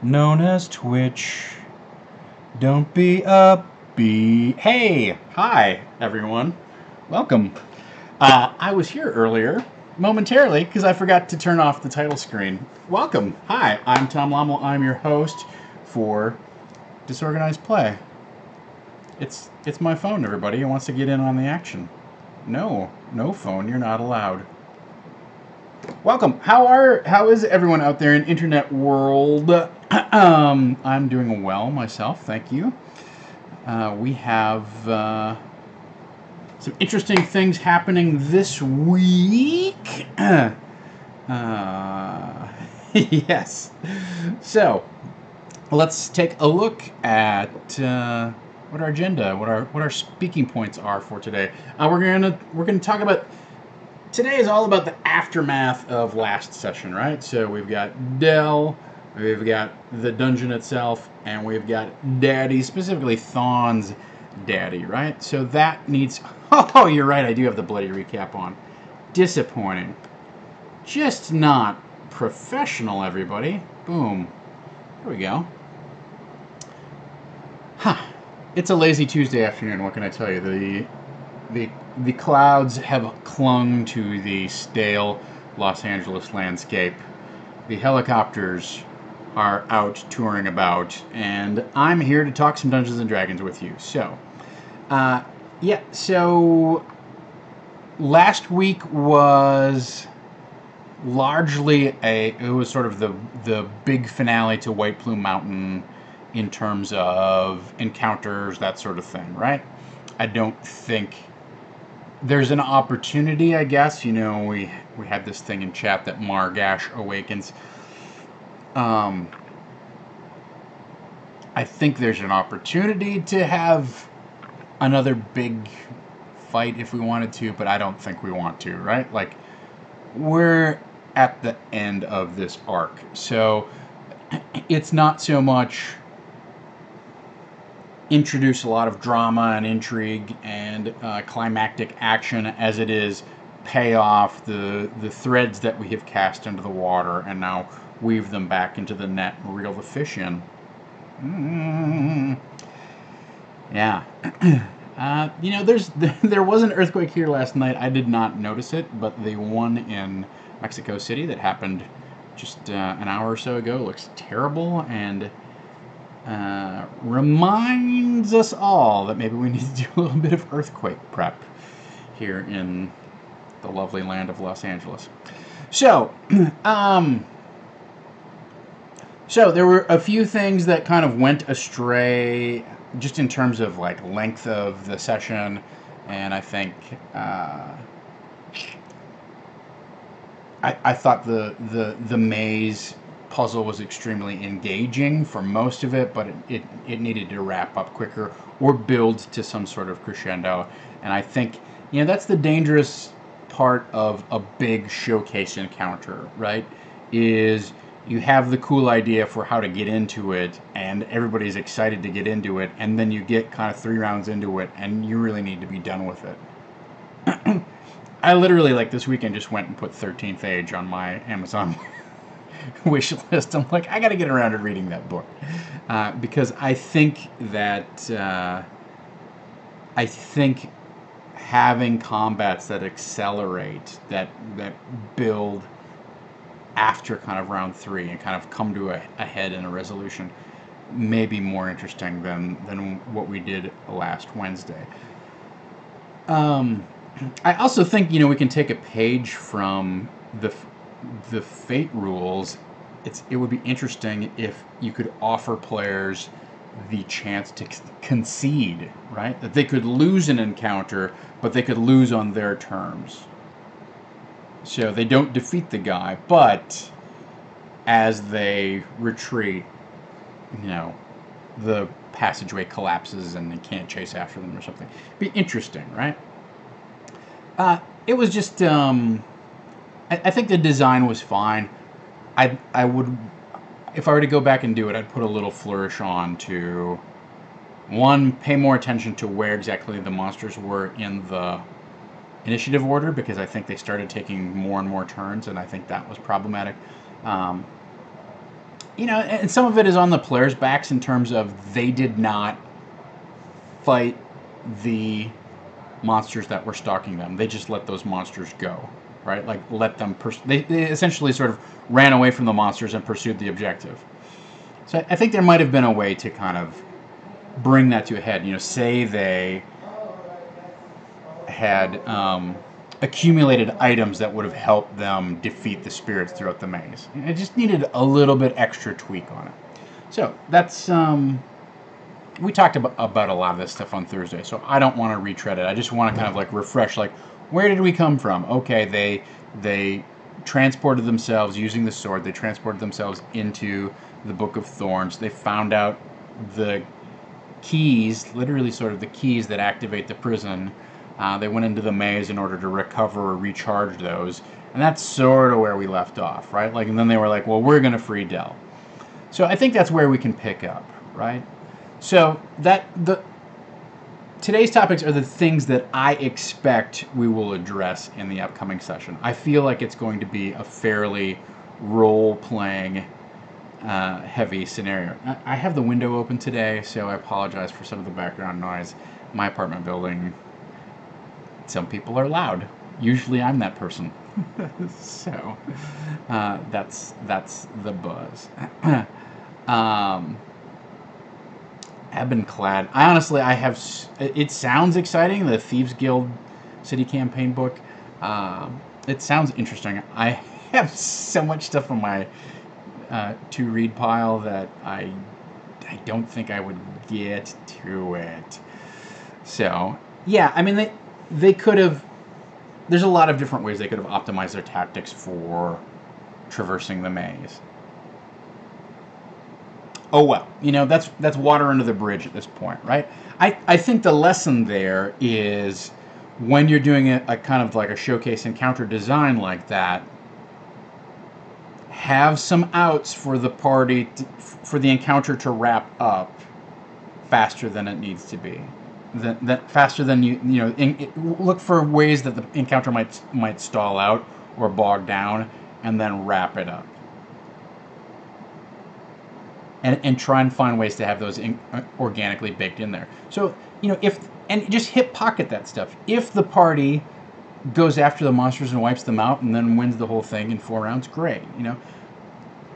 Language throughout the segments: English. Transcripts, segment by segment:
known as Twitch. Don't be upbeat. Hey, hi everyone. Welcome. I was here earlier momentarily because I forgot to turn off the title screen. Welcome. Hi, I'm Tom Lommel. I'm your host for Disorganized Play. It's my phone, everybody who wants to get in on the action. No phone. You're not allowed. Welcome. How is everyone out there in internet world? I'm doing well myself, thank you. We have some interesting things happening this week. Yes. So let's take a look at what our agenda, what our speaking points are for today. We're gonna talk about. Today is all about the aftermath of last session, right? So we've got Dell, we've got the dungeon itself, and we've got Daddy, specifically Thawnes Daddy, right? So that needs... Oh, you're right, I do have the bloody recap on. Disappointing. Just not professional, everybody. Boom. There we go. Huh. It's a lazy Tuesday afternoon, what can I tell you? The clouds have clung to the stale Los Angeles landscape. The helicopters are out touring about, and I'm here to talk some Dungeons and Dragons with you. So, yeah, so last week was largely it was sort of the big finale to White Plume Mountain in terms of encounters, that sort of thing, right? I don't think... There's an opportunity, I guess. You know, we had this thing in chat that Margash awakens. I think there's an opportunity to have another big fight if we wanted to, but I don't think we want to, right? Like, we're at the end of this arc. So it's not so much introduce a lot of drama and intrigue and climactic action as it is pay off the threads that we have cast into the water and now weave them back into the net and reel the fish in. Yeah. You know, there was an earthquake here last night. I did not notice it, but the one in Mexico City that happened just an hour or so ago looks terrible and reminds us all that maybe we need to do a little bit of earthquake prep here in the lovely land of Los Angeles. So, so there were a few things that kind of went astray just in terms of like length of the session, and I think I thought the maze puzzle was extremely engaging for most of it, but it needed to wrap up quicker or build to some sort of crescendo. And I think, you know, that's the dangerous part of a big showcase encounter, right? Is you have the cool idea for how to get into it, and everybody's excited to get into it, and then you get kind of 3 rounds into it, and you really need to be done with it. I literally, like, this weekend just went and put 13th Age on my Amazon wish list. I'm like, I got to get around to reading that book because I think that having combats that accelerate, that build after kind of round 3 and kind of come to a head and a resolution may be more interesting than what we did last Wednesday. I also think, you know, we can take a page from the fate rules. It would be interesting if you could offer players the chance to concede, right? That they could lose an encounter, but they could lose on their terms. So they don't defeat the guy, but as they retreat, you know, the passageway collapses and they can't chase after them or something. Be interesting, right? It was just... I think the design was fine. I would, if I were to go back and do it, I'd put a little flourish on to, one, pay more attention to where exactly the monsters were in the initiative order, because I think they started taking more and more turns, and I think that was problematic. you know, and some of it is on the players' backs in terms of they did not fight the monsters that were stalking them. They just let those monsters go, right? Like, let them... They essentially sort of ran away from the monsters and pursued the objective. So I think there might have been a way to kind of bring that to a head. You know, say they had accumulated items that would have helped them defeat the spirits throughout the maze. It just needed a little bit extra tweak on it. So that's... we talked about a lot of this stuff on Thursday, so I don't want to retread it. I just want to kind of like refresh, like, where did we come from? Okay, they transported themselves using the sword. They transported themselves into the Book of Thorns. They found out the keys, literally sort of the keys that activate the prison. They went into the maze in order to recover or recharge those, and that's sort of where we left off, right? Like, and then they were like, well, we're going to free Dell. So I think that's where we can pick up, right? So today's topics are the things that I expect we will address in the upcoming session. I feel like it's going to be a fairly role-playing heavy scenario. I have the window open today, so I apologize for some of the background noise. My apartment building, some people are loud. Usually I'm that person. So that's the buzz. Ebon-clad. I have... It sounds exciting, the Thieves Guild City Campaign book. It sounds interesting. I have so much stuff on my to-read pile that I don't think I would get to it. So, yeah, I mean, they could have... There's a lot of different ways they could have optimized their tactics for traversing the maze. Oh well, you know, that's water under the bridge at this point, right? I think the lesson there is when you're doing a kind of like a showcase encounter design like that, have some outs for the party, for the encounter to wrap up faster than it needs to be. Faster than you know, look for ways that the encounter might stall out or bog down, and then wrap it up. And try and find ways to have those organically baked in there. So, you know, and just hip pocket that stuff. If the party goes after the monsters and wipes them out and then wins the whole thing in 4 rounds, great, you know.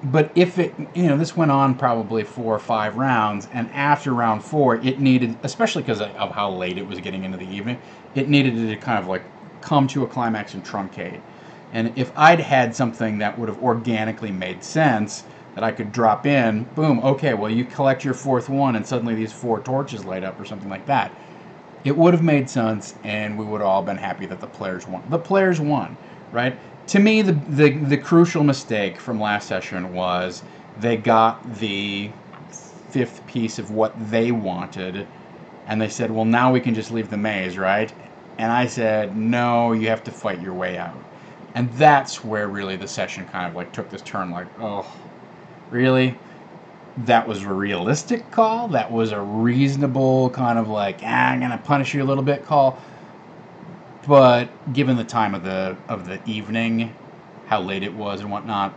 But if it, you know, this went on probably 4 or 5 rounds, and after round 4, it needed, especially because of how late it was getting into the evening, it needed to kind of like come to a climax and truncate. And if I'd had something that would have organically made sense, that I could drop in, boom, okay, well, you collect your 4th one, and suddenly these 4 torches light up or something like that. It would have made sense, and we would have all been happy that the players won. The players won, right? To me, the crucial mistake from last session was they got the 5th piece of what they wanted, and they said, well, now we can just leave the maze, right? And I said, no, you have to fight your way out. And that's where really the session kind of like took this turn, like, oh, really? That was a realistic call? That was a reasonable kind of like, I'm going to punish you a little bit call? But given the time of the evening, how late it was and whatnot,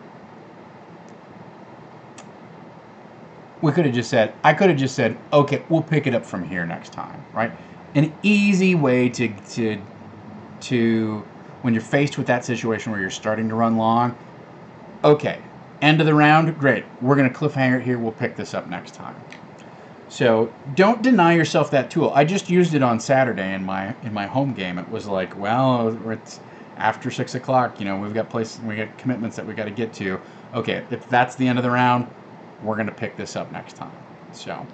we could have just said, I could have just said, okay, we'll pick it up from here next time, right? An easy way to when you're faced with that situation where you're starting to run long, okay, end of the round, great. We're going to cliffhanger it here. We'll pick this up next time. So don't deny yourself that tool. I just used it on Saturday in my home game. It was like, well, it's after 6 o'clock. You know, we got commitments that we got to get to. Okay, if that's the end of the round, we're going to pick this up next time. So,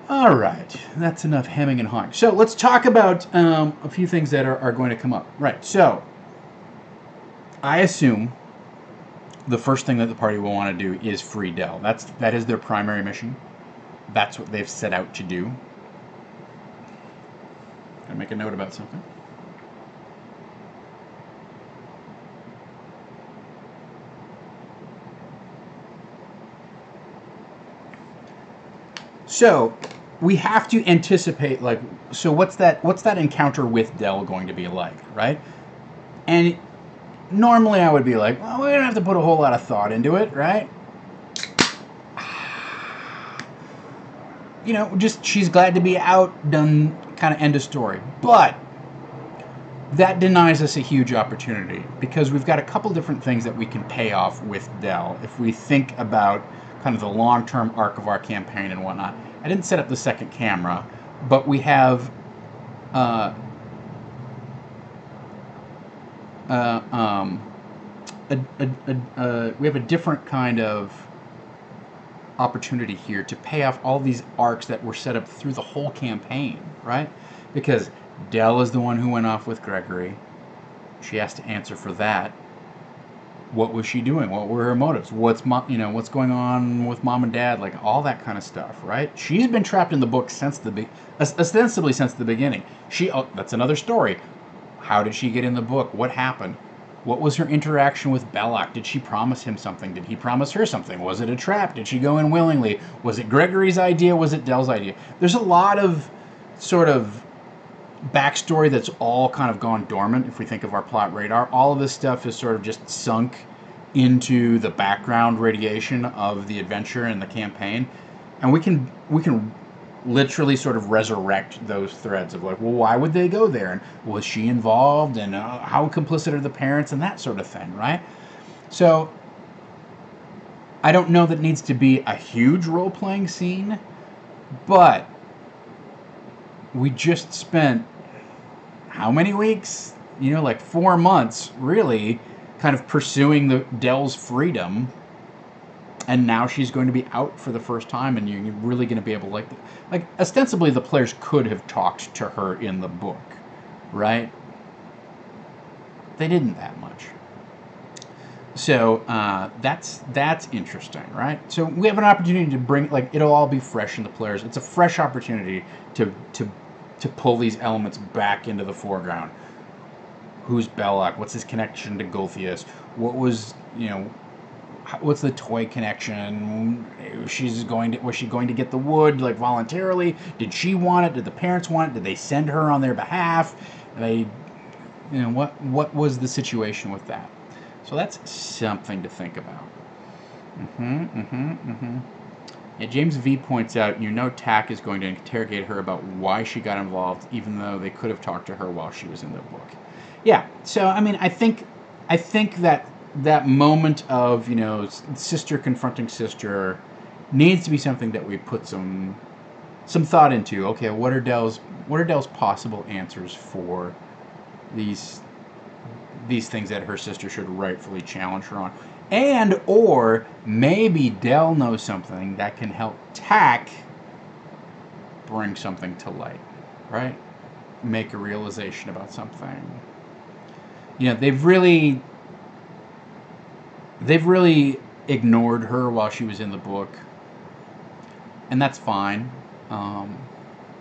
all right, that's enough hemming and hawing. So let's talk about a few things that are going to come up. Right. So I assume the first thing that the party will want to do is free Dell. That is their primary mission. That's what they've set out to do. Gotta make a note about something. So we have to anticipate, like, so what's that encounter with Dell going to be like, right? And normally I would be like, well, we don't have to put a whole lot of thought into it, right? you know, just she's glad to be out, done, kind of end of story. But that denies us a huge opportunity because we've got a couple different things that we can pay off with Dell if we think about kind of the long-term arc of our campaign and whatnot. I didn't set up the second camera, but we have we have a different kind of opportunity here to pay off all these arcs that were set up through the whole campaign, right? Because Dell is the one who went off with Gregory. She has to answer for that. What was she doing? What were her motives? What's going on with mom and dad? Like all that kind of stuff, right? She's been trapped in the book since ostensibly since the beginning. That's another story. How did she get in the book? What happened? What was her interaction with Belloc? Did she promise him something? Did he promise her something? Was it a trap? Did she go in willingly? Was it Gregory's idea? Was it Dell's idea? There's a lot of sort of backstory that's all kind of gone dormant if we think of our plot radar. All of this stuff is sort of just sunk into the background radiation of the adventure and the campaign. And we can literally sort of resurrect those threads of like, well, why would they go there? And was she involved? And how complicit are the parents? And that sort of thing, right? So I don't know that it needs to be a huge role-playing scene, but we just spent how many weeks? You know, like 4 months, really, kind of pursuing Dell's freedom. And now she's going to be out for the first time, and you're really going to be able to, like ostensibly the players could have talked to her in the book, right? They didn't that much. So that's interesting, right? So we have an opportunity to bring, like, it'll all be fresh in the players. It's a fresh opportunity to pull these elements back into the foreground. Who's Belloc? What's his connection to Golthius? What was, you know, what's the toy connection? Was she going to get the wood, like, voluntarily? Did she want it? Did the parents want it? Did they send her on their behalf? What was the situation with that? So that's something to think about. Yeah, James V points out, TAC is going to interrogate her about why she got involved, even though they could have talked to her while she was in the book. Yeah, so, I mean, I think that moment of, sister confronting sister needs to be something that we put some thought into. Okay, what are Dell's possible answers for these things that her sister should rightfully challenge her on? And or maybe Dell knows something that can help TAC bring something to light, right? Make a realization about something. They've really ignored her while she was in the book, and that's fine.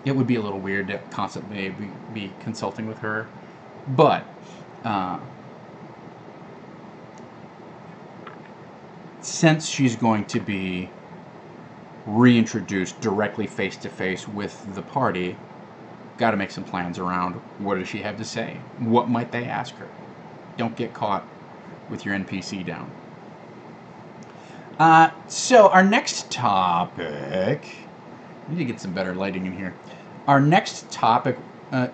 It would be a little weird to constantly be consulting with her, but since she's going to be reintroduced directly face-to-face with the party, got to make some plans around what does she have to say? What might they ask her? Don't get caught with your NPC down. So our next topic, I need to get some better lighting in here. Our next topic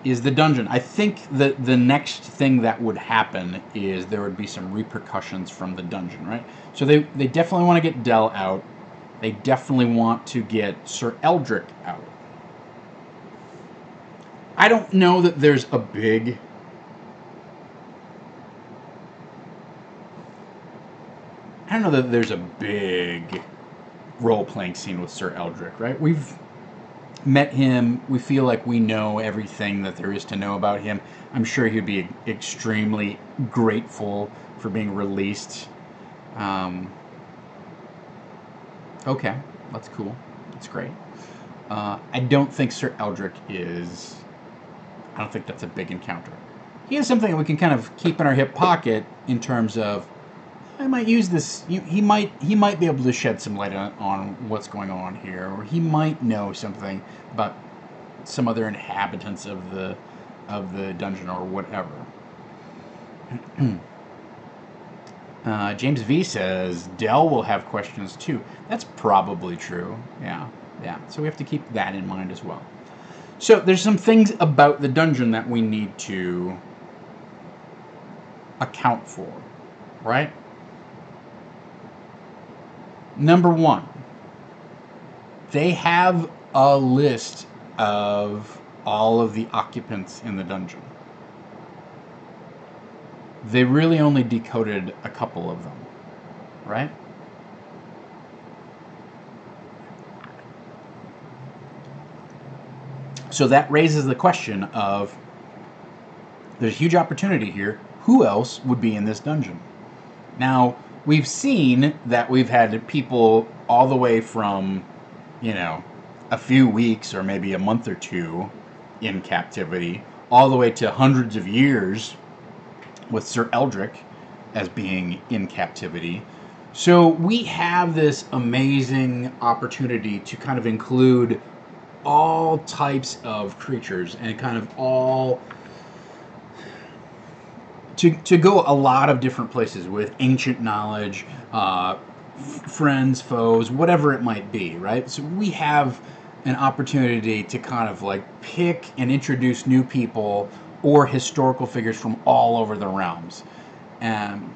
is the dungeon. I think that the next thing that would happen is there would be some repercussions from the dungeon, right? So they definitely want to get Dell out. They definitely want to get Sir Eldrick out. I don't know that there's a big role-playing scene with Sir Eldrick, right? We've met him. We feel like we know everything that there is to know about him. I'm sure he'd be extremely grateful for being released. Okay, that's cool. That's great. I don't think Sir Eldrick is... I don't think that's a big encounter. He is something that we can kind of keep in our hip pocket in terms of, I might use this. He might be able to shed some light on what's going on here, or he might know something about some other inhabitants of the dungeon or whatever. James V says Dell will have questions too. That's probably true. Yeah, Yeah, so we have to keep that in mind as well. So there's some things about the dungeon that we need to account for, right? Number one, they have a list of all of the occupants in the dungeon. They really only decoded a couple of them, right? So that raises the question of, there's a huge opportunity here. Who else would be in this dungeon? Now, we've seen that we've had people all the way from, a few weeks or maybe a month or two in captivity, all the way to hundreds of years with Sir Eldrick as being in captivity. So we have this amazing opportunity to kind of include all types of creatures and kind of all to go a lot of different places with ancient knowledge, friends, foes, whatever it might be, right? So we have an opportunity to kind of like pick and introduce new people or historical figures from all over the realms, and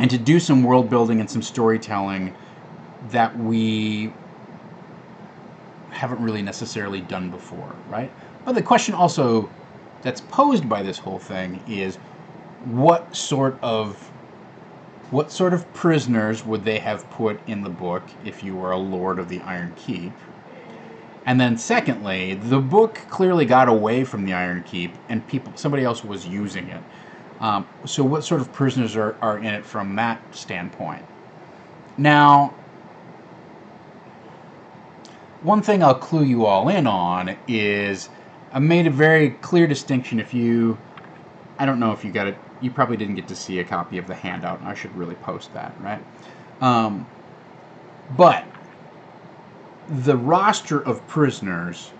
to do some world building and some storytelling that we haven't really necessarily done before, right? But the question also that's posed by this whole thing is, what sort of prisoners would they have put in the book if you were a Lord of the Iron Keep? And then secondly, the book clearly got away from the Iron Keep and somebody else was using it. So what sort of prisoners are in it from that standpoint? Now, one thing I'll clue you all in on is I made a very clear distinction. I don't know if you got it, you probably didn't get to see a copy of the handout, and I should really post that, right? But the roster of prisoners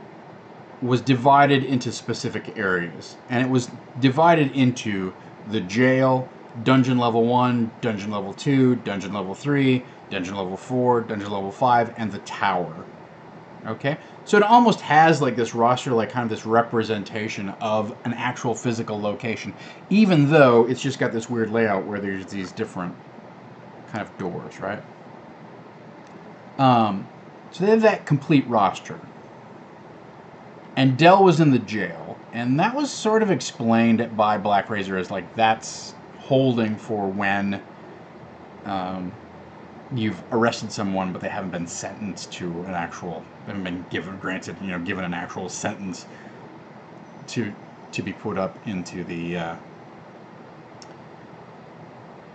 was divided into specific areas, and it was divided into the jail, dungeon level 1, dungeon level 2, dungeon level 3, dungeon level 4, dungeon level 5, and the tower. Okay? So it almost has like this roster, like kind of this representation of an actual physical location, even though it's just got this weird layout where there's these different kind of doors, right? So they have that complete roster. And Dell was in the jail, and that was sort of explained by Black Razor as like that's holding for when you've arrested someone, but they haven't been sentenced to an actual, haven't been given an actual sentence to be put up into the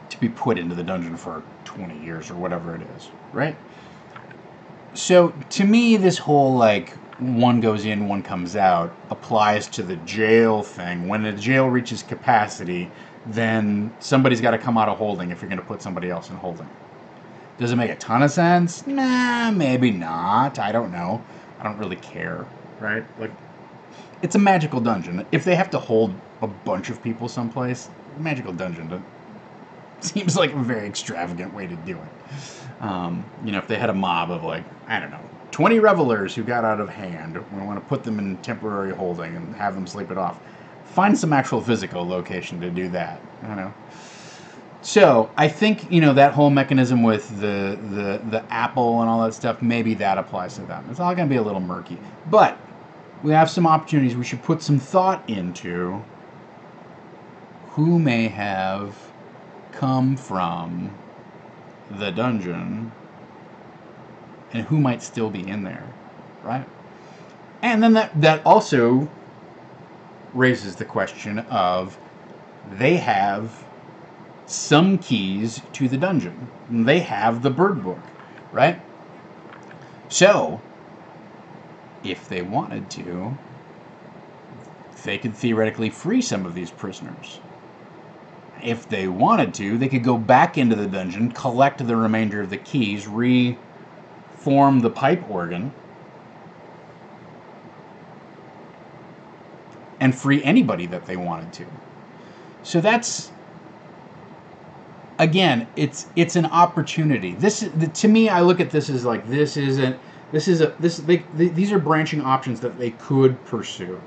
to be put into the dungeon for 20 years or whatever it is, right? So to me, this whole like one goes in, one comes out applies to the jail thing. When the jail reaches capacity, then somebody's got to come out of holding if you're going to put somebody else in holding. Does it make a ton of sense? Nah, maybe not. I don't know. I don't really care, right? Like, it's a magical dungeon. If they have to hold a bunch of people someplace, magical dungeon seems like a very extravagant way to do it. If they had a mob of like, I don't know, 20 revelers who got out of hand, we want to put them in temporary holding and have them sleep it off. Find some actual physical location to do that. I don't know. So I think that whole mechanism with the apple and all that stuff, maybe that applies to them. It's all going to be a little murky, but we have some opportunities. We should put some thought into who may have come from the dungeon and who might still be in there, right? And then that also raises the question of, they have some keys to the dungeon. They have the bird book, right? So, if they wanted to, they could theoretically free some of these prisoners. If they wanted to, they could go back into the dungeon, collect the remainder of the keys, reform the pipe organ, and free anybody that they wanted to. So that's, again, it's an opportunity. To me, I look at this as like, this These are branching options that they could pursue,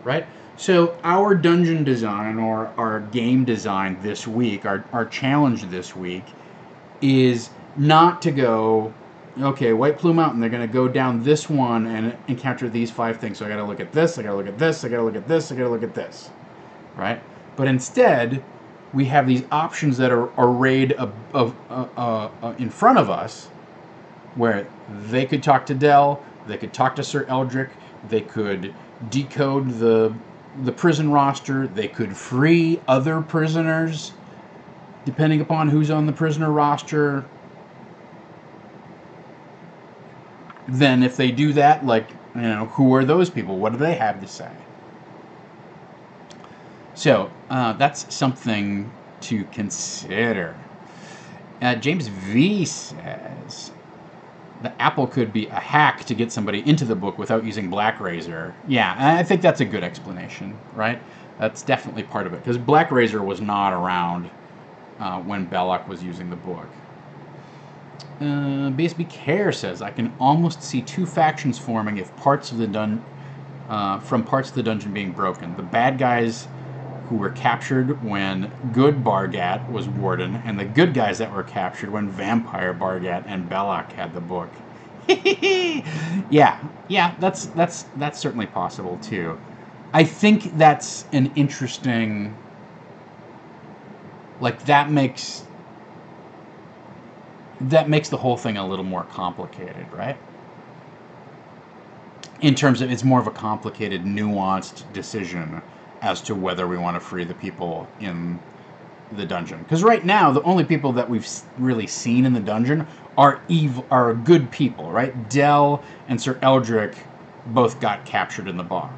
right? So our dungeon design or our game design this week, our challenge this week, is not to go, okay, White Plume Mountain, they're going to go down this one and encounter these 5 things. So I got to look at this, I got to look at this, I got to look at this, I got to look at this, right? But instead, we have these options that are arrayed in front of us, where they could talk to Dell, they could talk to Sir Eldrick, they could decode the prison roster, they could free other prisoners, depending upon who's on the prisoner roster. Then if they do that, like, who are those people? What do they have to say? So that's something to consider. James V says, the apple could be a hack to get somebody into the book without using Black Razor. Yeah, I think that's a good explanation, right? That's definitely part of it, because Black Razor was not around when Belloc was using the book. BSB Care says, I can almost see 2 factions forming if parts of the from parts of the dungeon being broken. The bad guys who were captured when good Bargat was warden, and the good guys that were captured when vampire Bargat and Belloc had the book. yeah, that's certainly possible too. I think that's an interesting, like, that makes the whole thing a little more complicated, right? In terms of, it's more of a complicated, nuanced decision as to whether we want to free the people in the dungeon. Because right now, the only people that we've really seen in the dungeon are good people, right? Dell and Sir Eldrick both got captured in the book.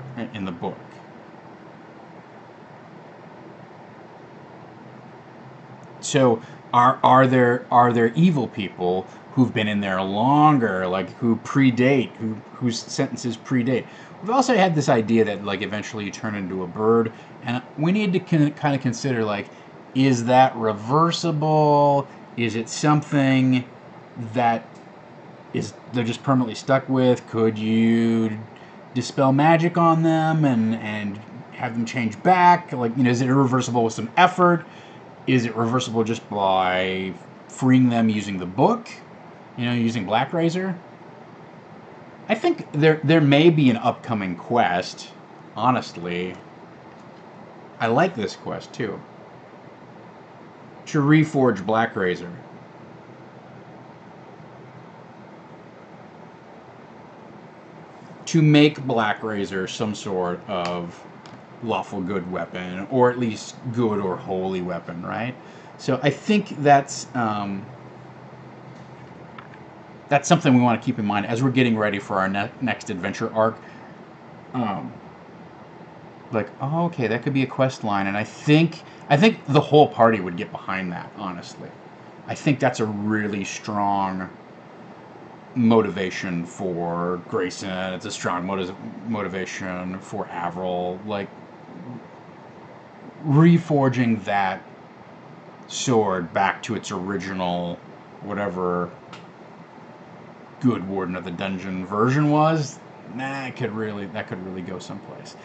So are there evil people who've been in there longer, like who predate, whose sentences predate? We've also had this idea that, like, eventually you turn into a bird, and we need to kind of consider, like, is that reversible? Is it something that they're just permanently stuck with? Could you dispel magic on them and have them change back? Like, is it irreversible with some effort? Is it reversible just by freeing them using the book? Using Black Razor? I think there may be an upcoming quest. Honestly, I like this quest too. To reforge Black Razor. To make Black Razor some sort of lawful good weapon, or at least good or holy weapon, right? So I think that's something we want to keep in mind as we're getting ready for our next adventure arc. Okay, that could be a quest line, and I think the whole party would get behind that, honestly. I think that's a really strong motivation for Grayson. It's a strong motivation for Avril. Like, reforging that sword back to its original, whatever good Warden of the Dungeon version was, that could really go someplace.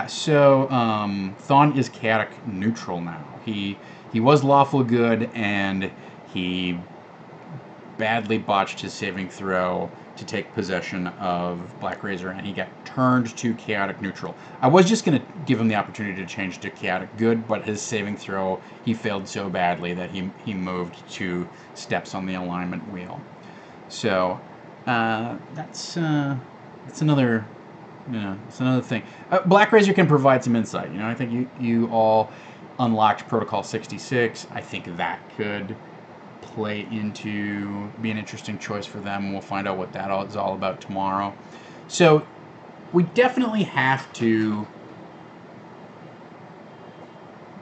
So Thawne is chaotic neutral now. He was lawful good, and he badly botched his saving throw to take possession of Black Razor, and he got turned to chaotic neutral. I was just going to give him the opportunity to change to chaotic good, but his saving throw, he failed so badly that he moved 2 steps on the alignment wheel. So that's another thing. Black Razor can provide some insight. I think you all unlocked Protocol 66. I think that could play into be an interesting choice for them. We'll find out what that is all about tomorrow. So we definitely have to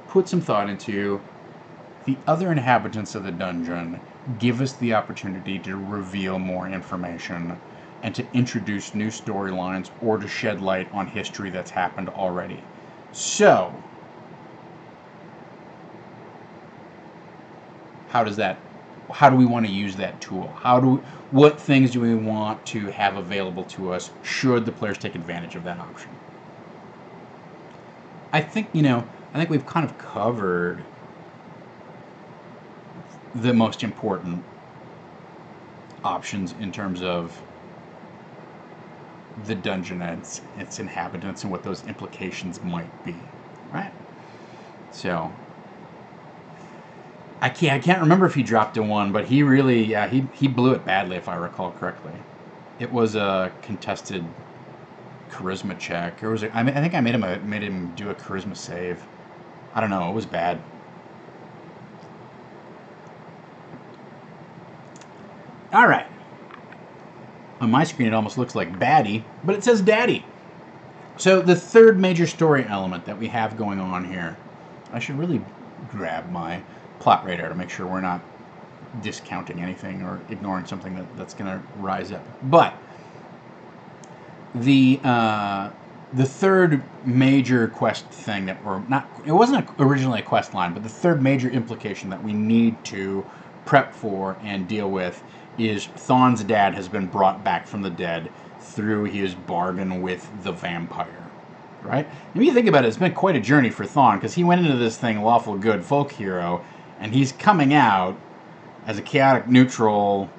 put some thought into the other inhabitants of the dungeon. Give us the opportunity to reveal more information and to introduce new storylines or to shed light on history that's happened already. So, how does that how do we want to use that tool? What things do we want to have available to us should the players take advantage of that option? I think we've kind of covered the most important options in terms of the dungeon and its inhabitants and what those implications might be, right? So I can't remember if he dropped a 1, but he really, he blew it badly, if I recall correctly. It was a contested charisma check, or was it? I think I made him do a charisma save. I don't know. It was bad. All right. On my screen, it almost looks like baddie, but it says daddy. So the third major story element that we have going on here, I should really grab my plot radar to make sure we're not discounting anything or ignoring something that's going to rise up. But the third major quest thing that it wasn't originally a quest line, but the third major implication that we need to prep for and deal with is Thawnes Dad has been brought back from the dead through his bargain with the vampire, right? If you think about it, it's been quite a journey for Thawne, because he went into this thing lawful good folk hero, and he's coming out as a chaotic neutral,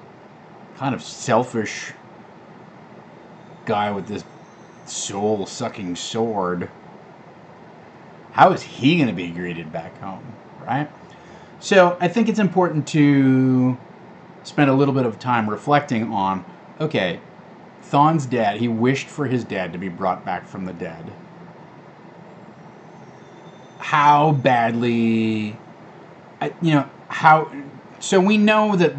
kind of selfish guy with this soul-sucking sword. How is he going to be greeted back home, right? So I think it's important to spend a little bit of time reflecting on, okay, Thawne's dad, he wished for his dad to be brought back from the dead. How badly, so we know that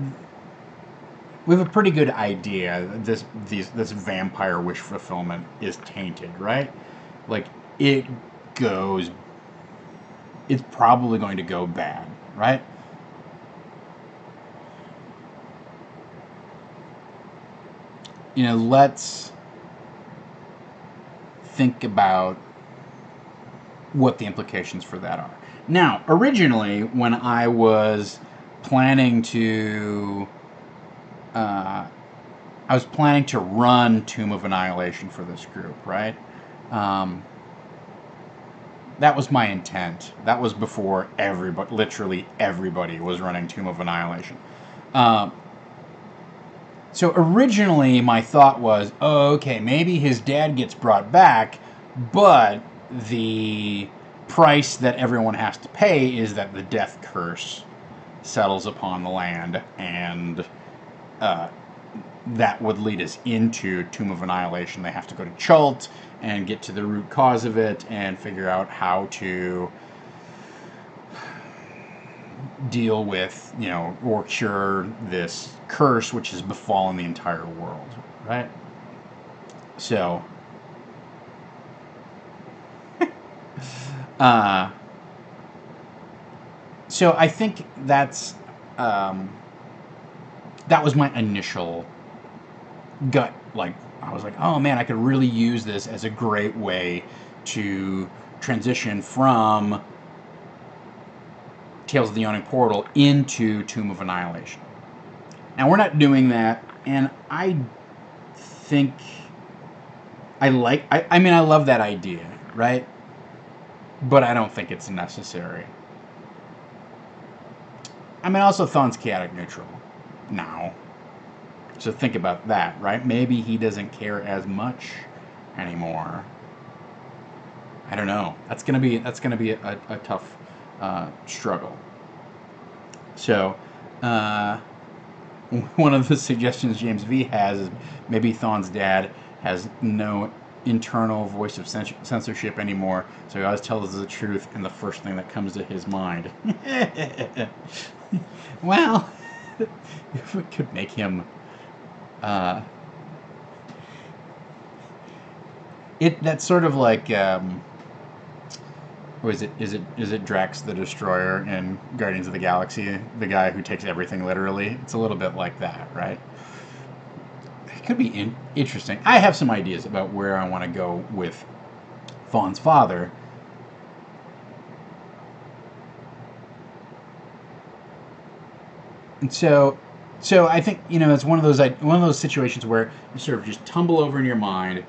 we have a pretty good idea that this vampire wish fulfillment is tainted, right? Like, it's probably going to go bad, right? Let's think about what the implications for that are. Now, originally, when I was planning to run Tomb of Annihilation for this group, right? That was my intent. That was before literally everybody was running Tomb of Annihilation. So originally my thought was, okay, maybe his dad gets brought back, but the price that everyone has to pay is that the death curse settles upon the land, and that would lead us into Tomb of Annihilation. They have to go to Chult and get to the root cause of it and figure out how to deal with, or cure this curse which has befallen the entire world, right? So, so I think that was my initial gut. Like, I was like, oh man, I could really use this as a great way to transition from Tales of the Yawning Portal into Tomb of Annihilation. Now, we're not doing that, and I think I love that idea, right? But I don't think it's necessary. Also, Thawne's chaotic neutral now. So think about that, right? Maybe he doesn't care as much anymore. I don't know. That's gonna be a tough struggle. So, one of the suggestions James V has is maybe Thawne's dad has no internal voice of censorship anymore, so he always tells us the truth and the first thing that comes to his mind. Well, if we could make him that's sort of like is it Drax the Destroyer in Guardians of the Galaxy, the guy who takes everything literally? It's a little bit like that, right? It could be interesting. I have some ideas about where I want to go with Thawne's father. And so I think, you know, it's one of those situations where you sort of just tumble over in your mind.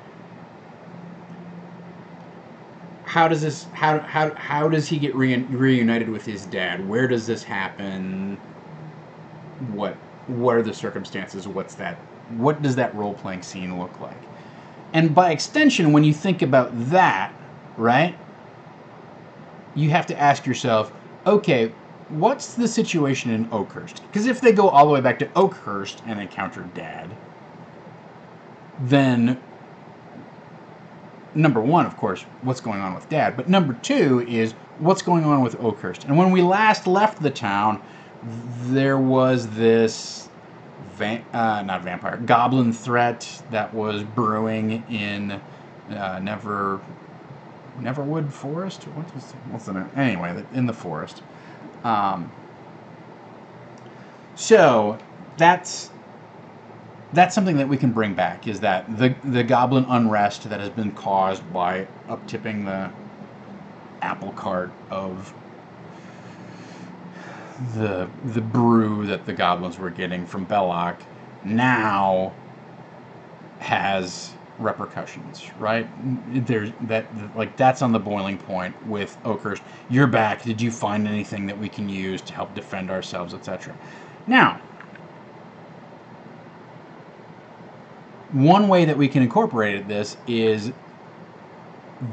How does this? How does he get reunited with his dad? Where does this happen? What are the circumstances? What does that role playing scene look like? And by extension, when you think about that, right, you have to ask yourself, okay, what's the situation in Oakhurst? Because if they go all the way back to Oakhurst and encounter Dad, then number one, of course, what's going on with Dad, but number two is what's going on with Oakhurst. And when we last left the town, there was this goblin threat that was brewing in Neverwood Forest. What's the name? Anyway, in the forest. So that's something that we can bring back, is that the goblin unrest that has been caused by uptipping the apple cart of the brew that the goblins were getting from Belloc now has repercussions, right? There's that's on the boiling point with Oakhurst. You're back. Did you find anything that we can use to help defend ourselves, etc.? Now, one way that we can incorporate this is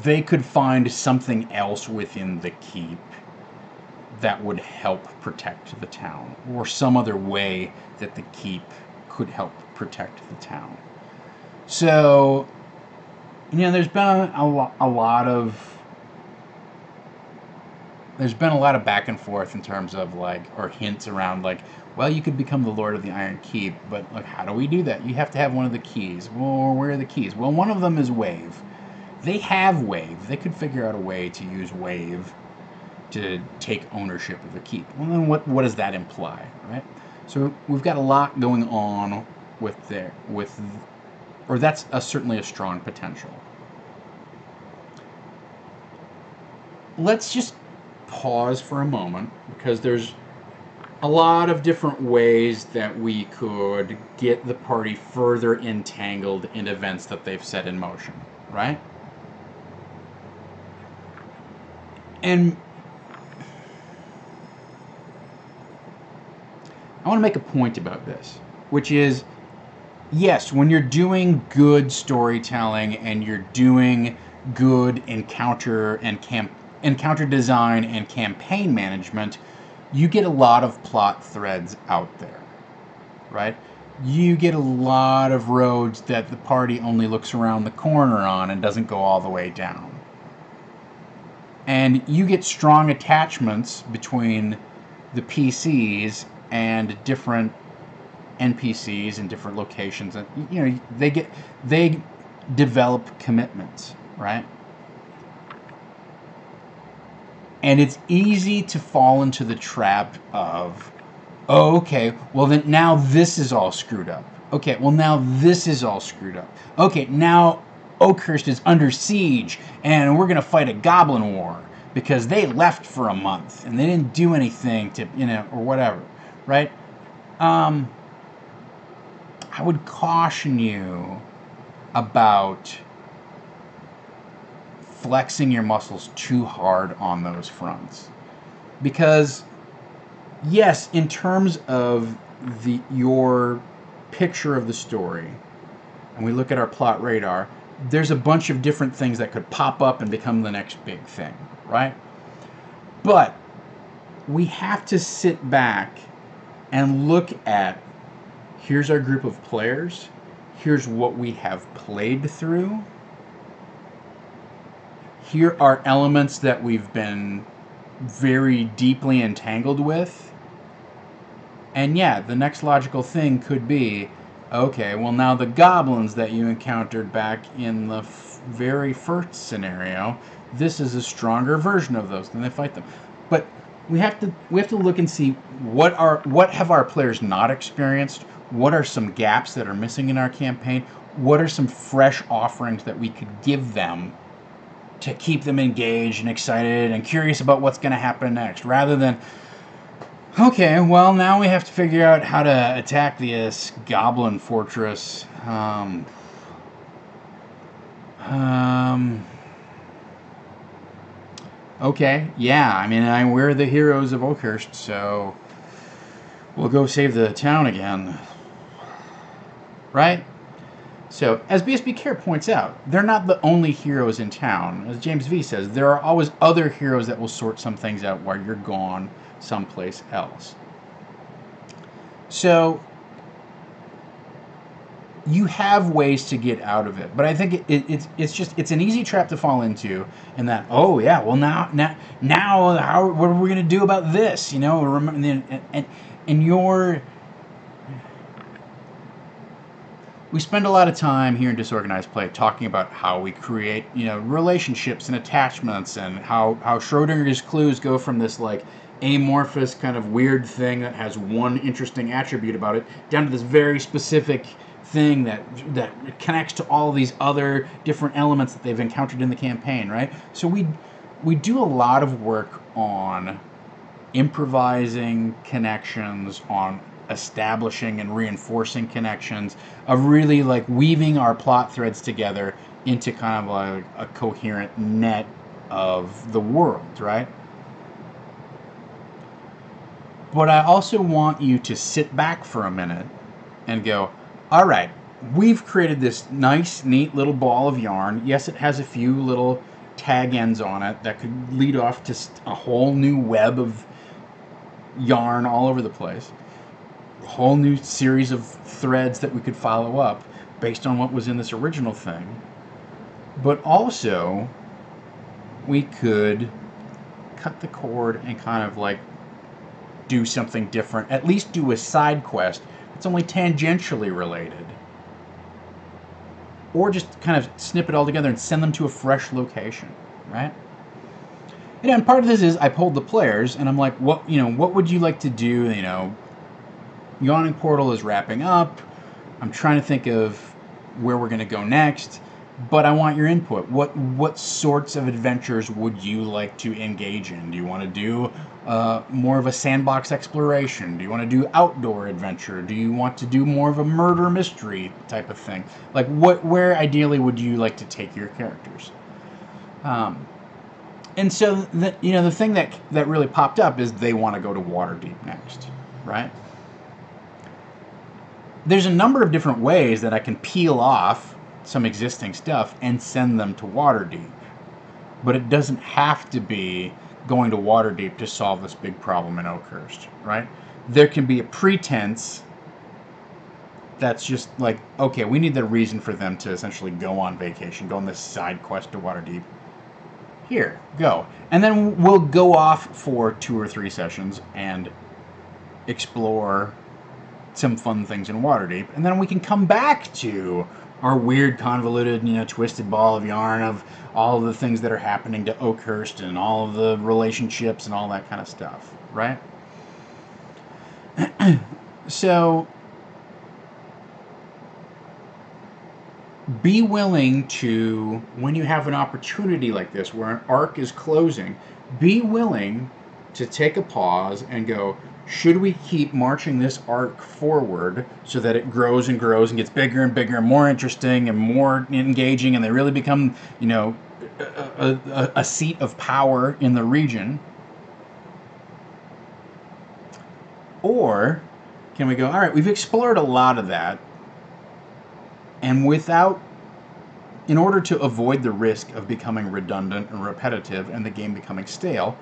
they could find something else within the keep that would help protect the town, or some other way that the keep could help protect the town. So, you know, there's been a lot of back and forth in terms of or hints around well, you could become the Lord of the Iron Keep, but how do we do that? You have to have one of the keys. Well, where are the keys? Well, one of them is Wave. They have Wave. They could figure out a way to use Wave to take ownership of the keep. Well, then what does that imply, right? So we've got a lot going on or that's certainly a strong potential. Let's just pause for a moment, because there's a lot of different ways that we could get the party further entangled in events that they've set in motion, right? And I want to make a point about this, which is, yes, when you're doing good storytelling and you're doing good encounter design and campaign management, you get a lot of plot threads out there, right? You get a lot of roads that the party only looks around the corner on and doesn't go all the way down. And you get strong attachments between the PCs and different NPCs in different locations, and they develop commitments, right? And it's easy to fall into the trap of, oh, okay, well then now this is all screwed up. Okay, well now this is all screwed up. Okay, now Oakhurst is under siege and we're gonna fight a goblin war because they left for a month and they didn't do anything to, or whatever, right? I would caution you about flexing your muscles too hard on those fronts, because yes, in terms of your picture of the story, and we look at our plot radar, there's a bunch of different things that could pop up and become the next big thing, right? But we have to sit back and look at, here's our group of players, here's what we have played through, here are elements that we've been very deeply entangled with, and yeah, the next logical thing could be, okay, well now the goblins that you encountered back in the very first scenario, this is a stronger version of those, and they fight them. But we have to look and see what have our players not experienced, what are some gaps that are missing in our campaign, what are some fresh offerings that we could give them to keep them engaged and excited and curious about what's going to happen next, rather than, Okay, well, now we have to figure out how to attack this goblin fortress. Okay, yeah, I mean, we're the heroes of Oakhurst, so we'll go save the town again. Right? So, as BSB Care points out, they're not the only heroes in town. As James V says, there are always other heroes that will sort some things out while you're gone someplace else. So, you have ways to get out of it, but I think it's an easy trap to fall into. In that, oh yeah, well now what are we gonna do about this? You know, and we spend a lot of time here in Disorganized Play talking about how we create, relationships and attachments, and how Schrodinger's clues go from this like amorphous kind of weird thing that has one interesting attribute about it down to this very specific thing that connects to all these other different elements that they've encountered in the campaign, right? So we do a lot of work on improvising connections, on establishing and reinforcing connections, of really like weaving our plot threads together into kind of like a coherent net of the world, right? But I also want you to sit back for a minute and go, all right, we've created this nice, neat little ball of yarn. Yes, it has a few little tag ends on it that could lead off to a whole new web of yarn all over the place. A whole new series of threads that we could follow up based on what was in this original thing. But also, we could cut the cord and kind of like do something different. At least do a side quest that's only tangentially related. Or just kind of snip it all together and send them to a fresh location, right? And part of this is I polled the players and I'm like, what would you like to do? Yawning Portal is wrapping up. I'm trying to think of where we're going to go next, but I want your input. What sorts of adventures would you like to engage in? Do you want to do more of a sandbox exploration? Do you want to do outdoor adventure? Do you want to do more of a murder mystery type of thing? Like, where ideally would you like to take your characters? And so, the thing that really popped up is they want to go to Waterdeep next, right? There's a number of different ways that I can peel off some existing stuff and send them to Waterdeep. But it doesn't have to be going to Waterdeep to solve this big problem in Oakhurst, right? There can be a pretense that's just like, okay, we need the reason for them to essentially go on vacation, go on this side quest to Waterdeep. Here, go. And then we'll go off for 2 or 3 sessions and explore some fun things in Waterdeep, and then we can come back to our weird, convoluted, twisted ball of yarn of all of the things that are happening to Oakhurst and all of the relationships and all that kind of stuff, right? So, be willing to, when you have an opportunity like this, where an arc is closing, be willing to take a pause and go, should we keep marching this arc forward so that it grows and grows and gets bigger and bigger and more interesting and more engaging, and they really become, a seat of power in the region? Or can we go, all right, we've explored a lot of that, and in order to avoid the risk of becoming redundant and repetitive and the game becoming stale,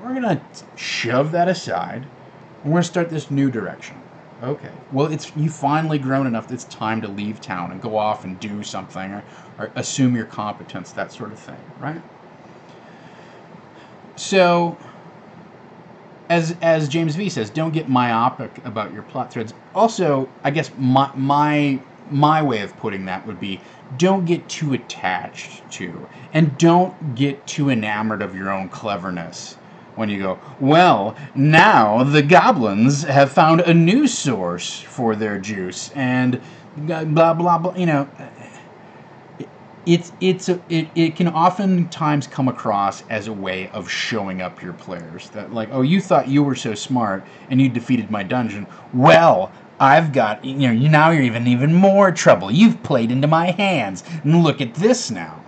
we're going to shove that aside. We're going to start this new direction. Okay. Well, you've finally grown enough that it's time to leave town and go off and do something, or assume your competence, that sort of thing, right? So, as James V says, don't get myopic about your plot threads. Also, I guess my way of putting that would be, don't get too attached to, and don't get too enamored of your own cleverness. When you go, well, now the goblins have found a new source for their juice, and blah, blah, blah, it can oftentimes come across as a way of showing up your players. That like, oh, you thought you were so smart and you defeated my dungeon. Well, I've got, now you're even more trouble. You've played into my hands. And look at this now.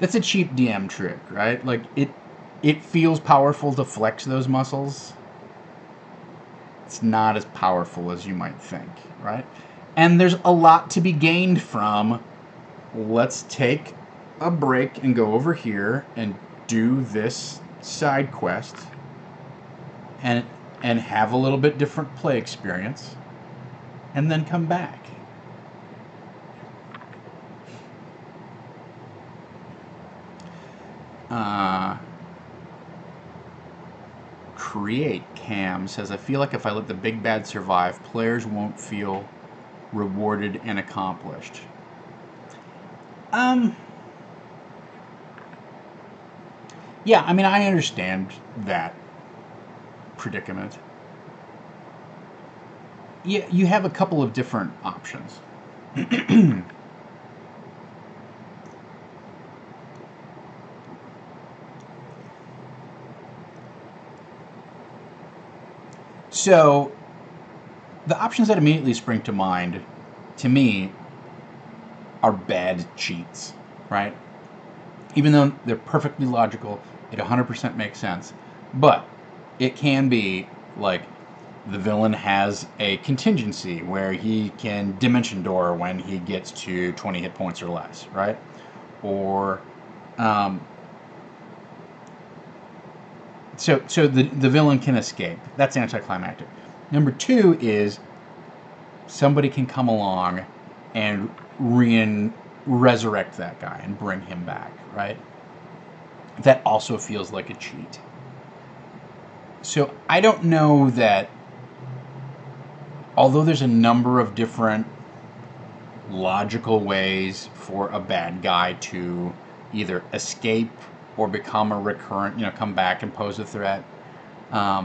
That's a cheap DM trick, right? Like it feels powerful to flex those muscles. It's not as powerful as you might think, right? And there's a lot to be gained from, let's take a break and go over here and do this side quest and have a little bit different play experience and then come back. Create Cam says, I feel like if I let the big bad survive, players won't feel rewarded and accomplished. Yeah, I mean, I understand that predicament. Yeah, you have a couple of different options. So, the options that immediately spring to mind, to me, are bad cheats, right? Even though they're perfectly logical, it 100% makes sense. But it can be like the villain has a contingency where he can dimension door when he gets to 20 hit points or less, right? Or so the villain can escape. That's anticlimactic. Number two is somebody can come along and resurrect that guy and bring him back, right? That also feels like a cheat. So I don't know that, although there's a number of different logical ways for a bad guy to either escape or become a recurrent, come back and pose a threat, I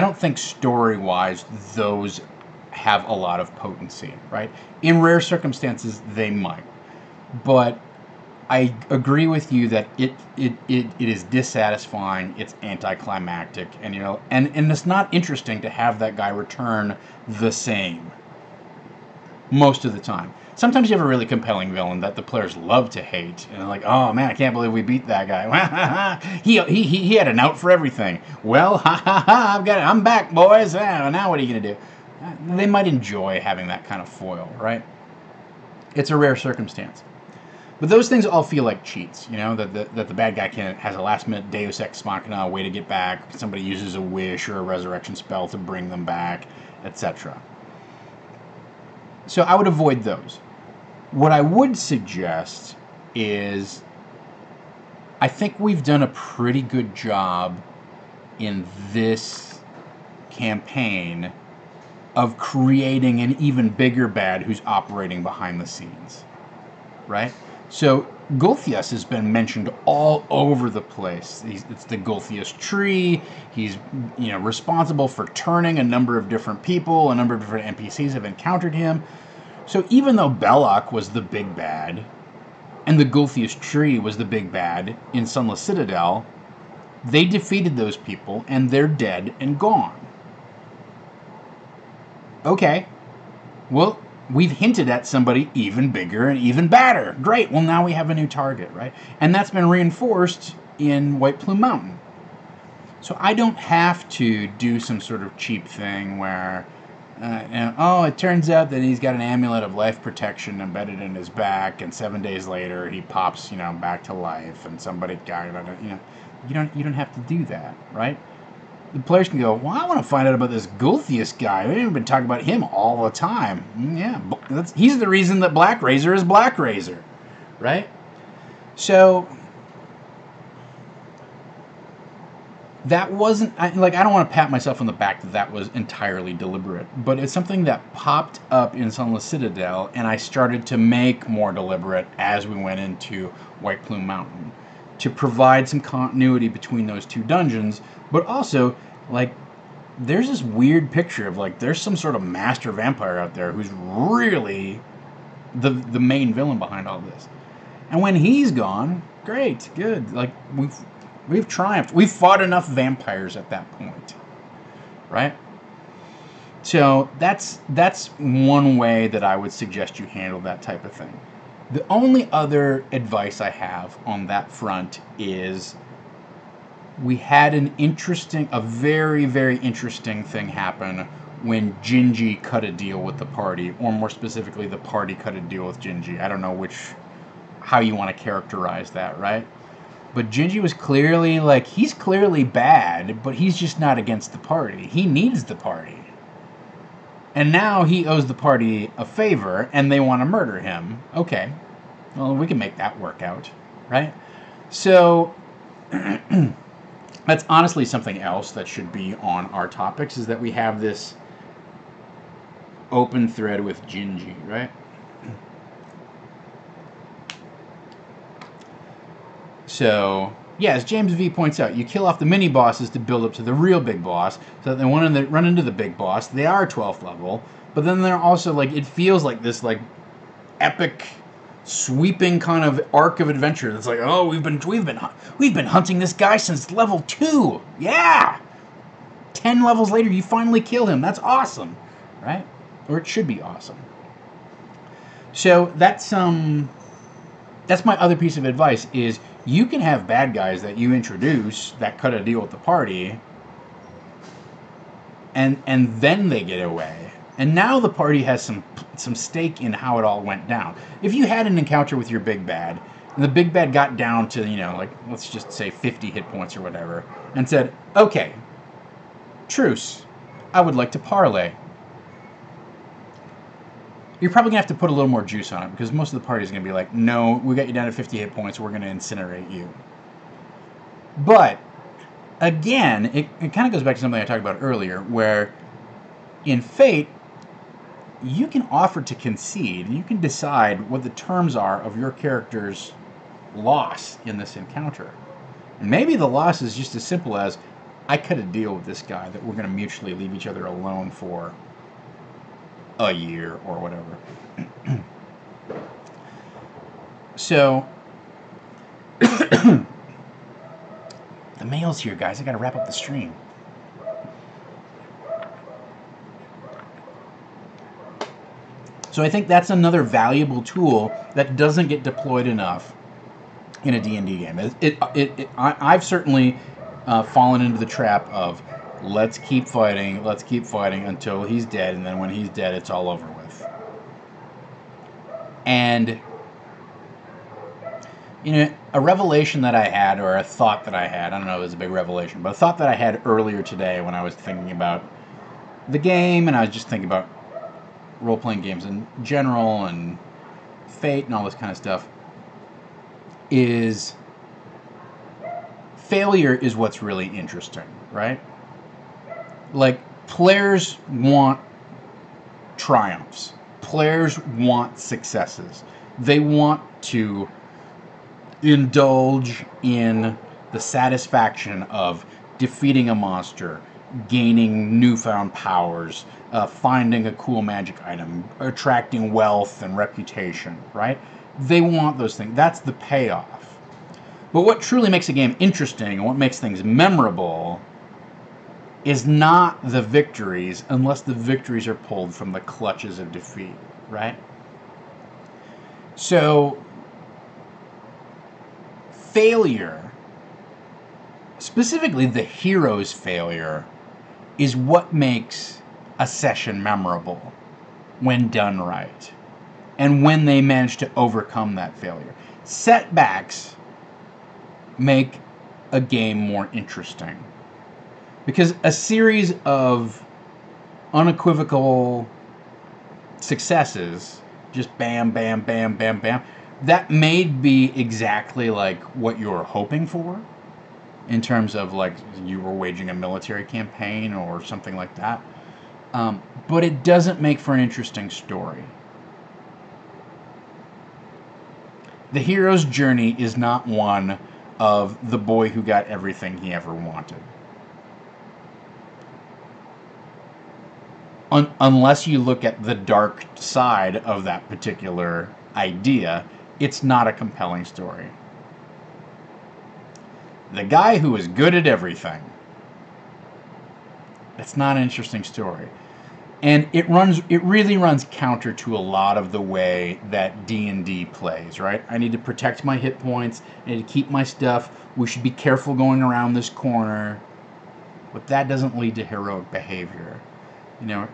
don't think story-wise those have a lot of potency, right? In rare circumstances, they might. But I agree with you that it is dissatisfying, it's anticlimactic, and and it's not interesting to have that guy return the same most of the time. Sometimes you have a really compelling villain that the players love to hate, and they're like, oh man, I can't believe we beat that guy. he had a note for everything. Well, I'm back, boys. Now what are you gonna do? They might enjoy having that kind of foil, right? It's a rare circumstance. But those things all feel like cheats, that the bad guy has a last-minute Deus Ex Machina way to get back. Somebody uses a wish or a resurrection spell to bring them back, etc. So I would avoid those. What I would suggest is, I think we've done a pretty good job in this campaign of creating an even bigger bad who's operating behind the scenes, right? So Gulthias has been mentioned all over the place. It's the Gulthias tree. He's responsible for turning a number of different people. A number of different NPCs have encountered him. So even though Belloc was the big bad, and the Gulthias tree was the big bad in Sunless Citadel, they defeated those people, and they're dead and gone. Okay, well, we've hinted at somebody even bigger and even badder. Great, well now we have a new target, right? And that's been reinforced in White Plume Mountain. So I don't have to do some sort of cheap thing where, it turns out that he's got an amulet of life protection embedded in his back, and 7 days later he pops, back to life, and somebody got it. You don't have to do that, right? The players can go, well, I want to find out about this Gulthias guy. We've been talking about him all the time. Yeah, he's the reason that Black Razor is Black Razor, right? So that wasn't, I don't want to pat myself on the back that was entirely deliberate, but it's something that popped up in Sunless Citadel, and I started to make more deliberate as we went into White Plume Mountain, to provide some continuity between those two dungeons, but also, there's this weird picture of like there's some sort of master vampire out there who's really the main villain behind all this. And when he's gone, great, good. Like we've triumphed. We've fought enough vampires at that point, right? So that's one way that I would suggest you handle that type of thing. The only other advice I have on that front is we had a very, very interesting thing happen when Gingy cut a deal with the party, or more specifically, the party cut a deal with Gingy. I don't know how you want to characterize that, right? But Gingy was clearly, like, he's clearly bad, but he's just not against the party. He needs the party. And now he owes the party a favor, and they want to murder him. Okay. Well, we can make that work out, right? So, that's honestly something else that should be on our topics, is that we have this open thread with Gingy, right? So, yeah, as James V points out, you kill off the mini bosses to build up to the real big boss, so that they want to run into the big boss. They are 12th level, but then they're also like, it feels like this like epic, sweeping kind of arc of adventure. That's like, oh, we've been hunting this guy since level 2. Yeah, 10 levels later, you finally kill him. That's awesome, right? Or it should be awesome. So that's my other piece of advice is you can have bad guys that you introduce that cut a deal with the party, and then they get away. And now the party has some stake in how it all went down. If you had an encounter with your big bad, and the big bad got down to, like, let's just say 50 hit points or whatever, and said, okay, truce, I would like to parlay. You're probably going to have to put a little more juice on it, because most of the party is going to be like, no, we got you down to 50 hit points, we're going to incinerate you. But, again, it kind of goes back to something I talked about earlier, where in Fate, you can offer to concede, and you can decide what the terms are of your character's loss in this encounter. And maybe the loss is just as simple as, I cut a deal with this guy that we're going to mutually leave each other alone for a year or whatever. So, the mail's here, guys. I gotta wrap up the stream. So I think that's another valuable tool that doesn't get deployed enough in a D&D game. I've certainly fallen into the trap of let's keep fighting until he's dead, and then when he's dead, it's all over with. And, a revelation that I had, or a thought that I had, I don't know if it was a big revelation, but a thought that I had earlier today when I was thinking about the game, and I was just thinking about role-playing games in general, and Fate, and all this kind of stuff, is failure is what's really interesting, right? Like, players want triumphs. Players want successes. They want to indulge in the satisfaction of defeating a monster, gaining newfound powers, finding a cool magic item, attracting wealth and reputation, right? They want those things. That's the payoff. But what truly makes a game interesting and what makes things memorable is not the victories, unless the victories are pulled from the clutches of defeat, right? So, failure, specifically the hero's failure, is what makes a session memorable when done right, and when they manage to overcome that failure. Setbacks make a game more interesting, because a series of unequivocal successes, just bam, bam, bam, bam, bam, that may be exactly like what you were hoping for, in terms of like you were waging a military campaign or something like that. But it doesn't make for an interesting story. The hero's journey is not one of the boy who got everything he ever wanted. unless you look at the dark side of that particular idea, it's not a compelling story. The guy who is good at everything. It's not an interesting story. And it really runs counter to a lot of the way that D&D plays, right? I need to protect my hit points. I need to keep my stuff. We should be careful going around this corner. But that doesn't lead to heroic behavior. You know,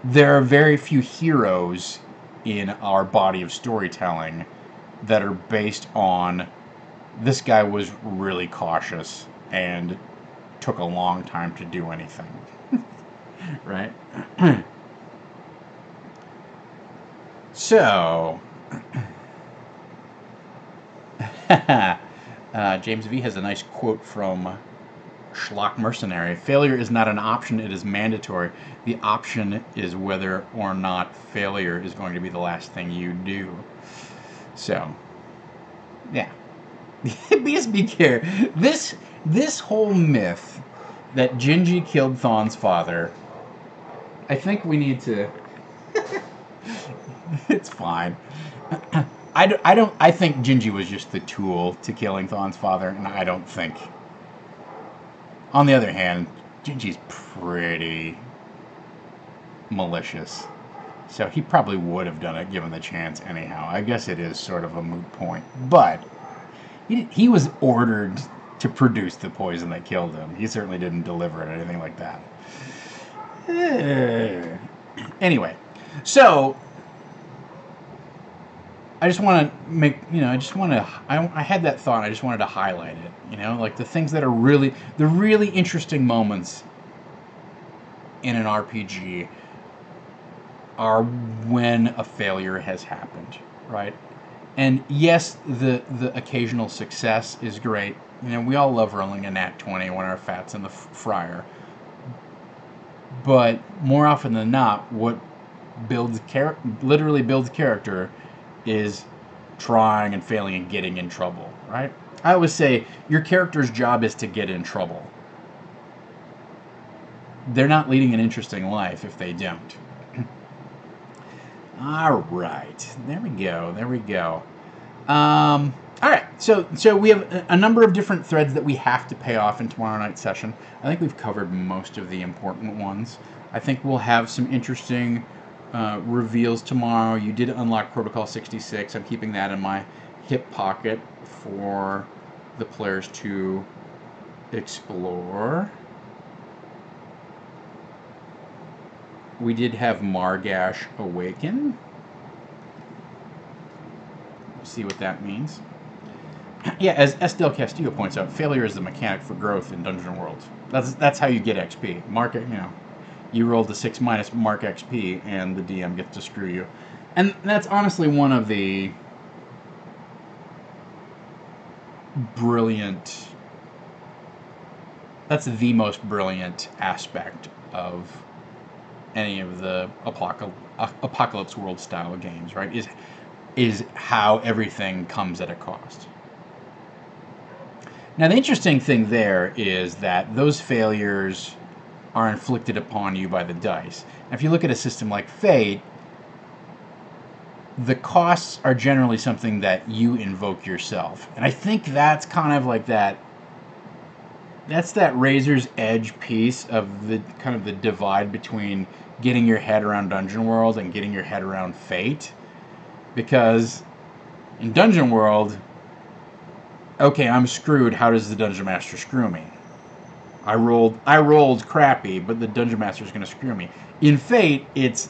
there are very few heroes in our body of storytelling that are based on this guy was really cautious and took a long time to do anything. Right? So, James V has a nice quote from Schlock Mercenary. Failure is not an option, it is mandatory. The option is whether or not failure is going to be the last thing you do. So, yeah. Be care. This whole myth that Gingy killed Thawne's father, I think we need to... It's fine. I think Gingy was just the tool to killing Thawne's father, and I don't think... On the other hand, Gingy's pretty malicious. So he probably would have done it given the chance anyhow. I guess it is sort of a moot point. But he was ordered to produce the poison that killed him. He certainly didn't deliver it or anything like that. Anyway, so I just want to make, I had that thought, I just wanted to highlight it, like the things that are the really interesting moments in an RPG are when a failure has happened, right? And yes, the occasional success is great. We all love rolling a nat 20 when our fat's in the fryer. But more often than not, what literally builds character is trying and failing and getting in trouble, right? I always say your character's job is to get in trouble. They're not leading an interesting life if they don't. All right, there we go. All right, so we have a number of different threads that we have to pay off in tomorrow night's session. I think we've covered most of the important ones. I think we'll have some interesting reveals tomorrow. You did unlock Protocol 66. I'm keeping that in my hip pocket for the players to explore. We did have Margash awaken. We'll see what that means. Yeah, as S. Del Castillo points out, failure is the mechanic for growth in Dungeon World. That's how you get XP. Mark it, you rolled a 6 minus mark XP, and the DM gets to screw you. And that's honestly one of the brilliant... That's the most brilliant aspect of any of the Apocalypse World style games, right? Is how everything comes at a cost. Now, the interesting thing there is that those failures are inflicted upon you by the dice. Now, if you look at a system like Fate, the costs are generally something that you invoke yourself. And I think that's kind of like that... That's that razor's edge piece of the kind of the divide between getting your head around Dungeon World and getting your head around Fate. Because in Dungeon World, okay, I'm screwed. How does the Dungeon Master screw me? I rolled crappy, but the Dungeon Master is going to screw me. In Fate, it's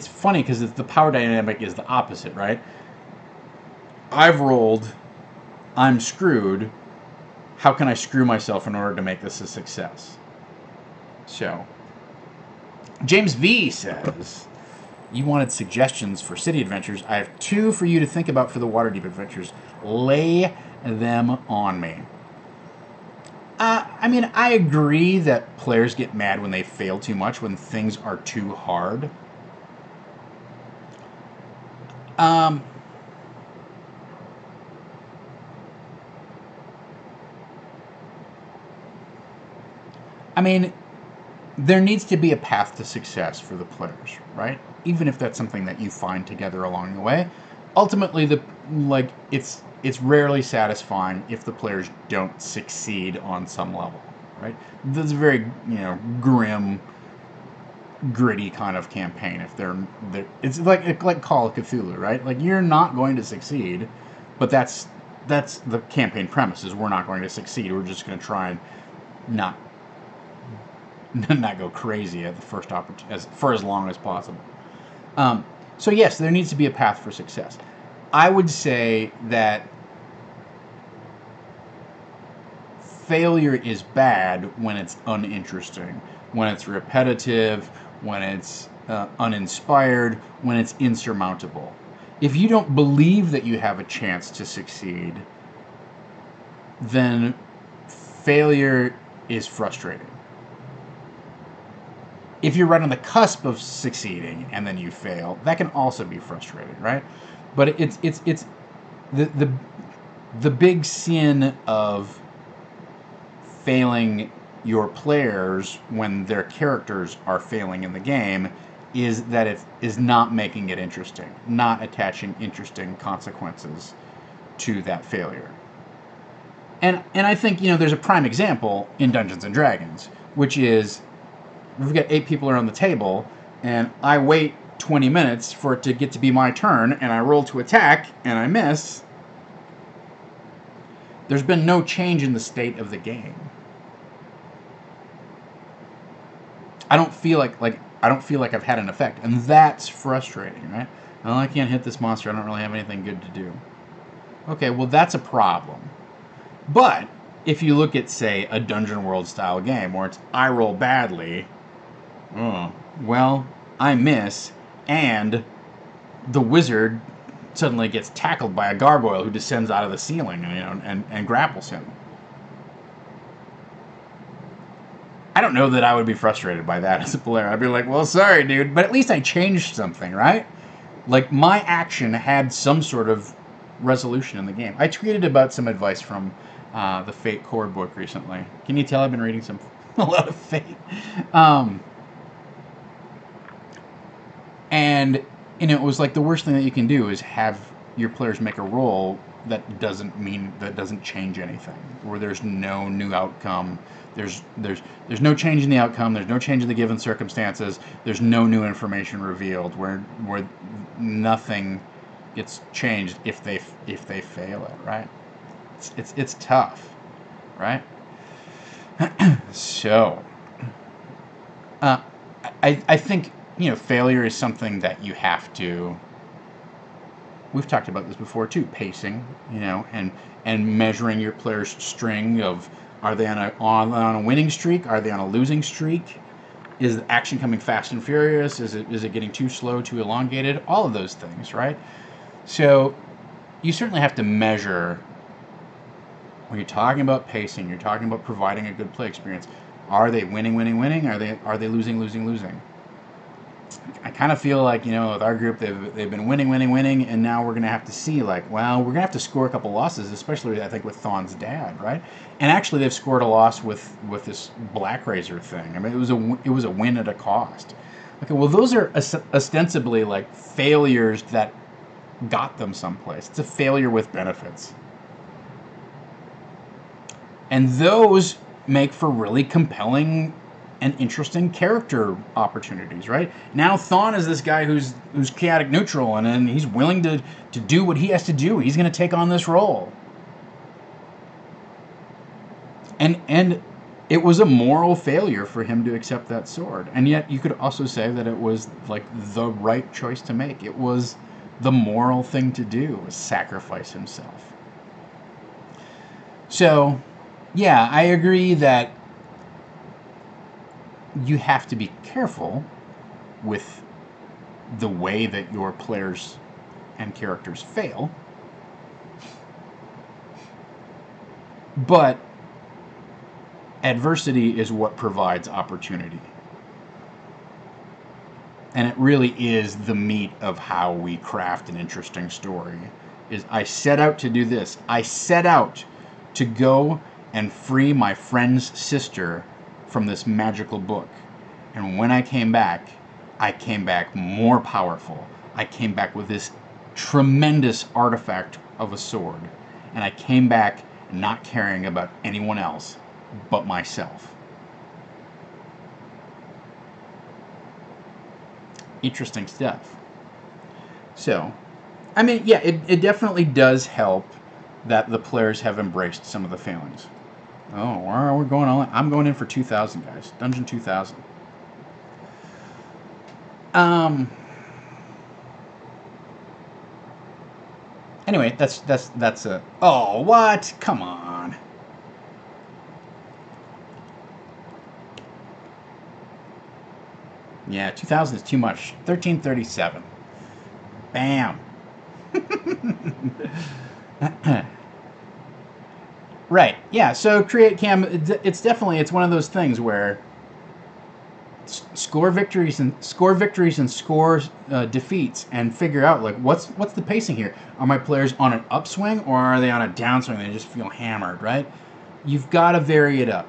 funny because the power dynamic is the opposite, right? I've rolled, I'm screwed. How can I screw myself in order to make this a success? So, James V says, you wanted suggestions for city adventures. I have 2 for you to think about for the Waterdeep adventures. Lay them on me. I mean, I agree that players get mad when they fail too much, when things are too hard. I mean, there needs to be a path to success for the players, right? Even if that's something that you find together along the way. Ultimately, it's rarely satisfying if the players don't succeed on some level, right? That's a very, grim, gritty kind of campaign. If it's like Call of Cthulhu, right? Like, you're not going to succeed, but that's the campaign premise, is we're not going to succeed. We're just going to try and not go crazy at the first opportunity for as long as possible. So yes, there needs to be a path for success. I would say that failure is bad when it's uninteresting, when it's repetitive, when it's uninspired, when it's insurmountable. If you don't believe that you have a chance to succeed, then failure is frustrating. If you're right on the cusp of succeeding and then you fail, that can also be frustrating, right? But it's the big sin of failing your players when their characters are failing in the game is that it is not making it interesting, not attaching interesting consequences to that failure. And I think, there's a prime example in Dungeons and Dragons, which is we've got 8 people around the table, and I wait 20 minutes for it to get to be my turn, and I roll to attack, and I miss. There's been no change in the state of the game. I don't feel like I've had an effect, and that's frustrating, right? Well, I can't hit this monster. I don't really have anything good to do. Okay, well, that's a problem. But if you look at, say, a Dungeon World style game where it's I roll badly, well, I miss, and the wizard suddenly gets tackled by a gargoyle who descends out of the ceiling, and grapples him. I don't know that I would be frustrated by that as a player. I'd be like, well, sorry, dude, but at least I changed something, right? Like, my action had some sort of resolution in the game. I tweeted about some advice from the Fate core book recently. Can you tell I've been reading a lot of Fate? And it was like the worst thing that you can do is have your players make a roll that doesn't change anything, where there's no new outcome. There's no change in the outcome. There's no change in the given circumstances. There's no new information revealed. Where nothing gets changed if they fail it. Right? It's tough, right? So, I think failure is something that you have to. We've talked about this before too. Pacing, and measuring your players' string of. Are they on a winning streak? Are they on a losing streak? Is the action coming fast and furious? Is it getting too slow, too elongated? All of those things, right? So you certainly have to measure when you're talking about pacing. You're talking about providing a good play experience. Are they winning? Are they losing? I kind of feel like, with our group, they've been winning, and now we're going to have to see, we're going to have to score a couple losses, especially, I think, with Thawnes Dad, right? And actually, they've scored a loss with this Black Razor thing. I mean, it was a win at a cost. Okay, well, those are ostensibly, failures that got them someplace. It's a failure with benefits. And those make for really compelling and interesting character opportunities, right? Now Thawne is this guy who's chaotic neutral, and he's willing to do what he has to do. He's going to take on this role. And it was a moral failure for him to accept that sword. And yet you could also say that it was the right choice to make. It was the moral thing to do, was sacrifice himself. So, yeah, I agree that you have to be careful with the way that your players and characters fail. But adversity is what provides opportunity. And it really is the meat of how we craft an interesting story. Is I set out to do this. I set out to go and free my friend's sister from this magical book. And when I came back more powerful. I came back with this tremendous artifact of a sword. And I came back not caring about anyone else but myself. Interesting stuff. So, I mean, yeah, it definitely does help that the players have embraced some of the failings. Oh, where are we going on? I'm going in for 2,000, guys. Dungeon 2,000. Anyway, that's a... Oh, what? Come on. Yeah, 2,000 is too much. 1337. Bam. Right. Yeah. So create cam. It's one of those things where score victories and score defeats, and figure out like what's the pacing here. Are my players on an upswing or are they on a downswing? They just feel hammered, right? You've got to vary it up.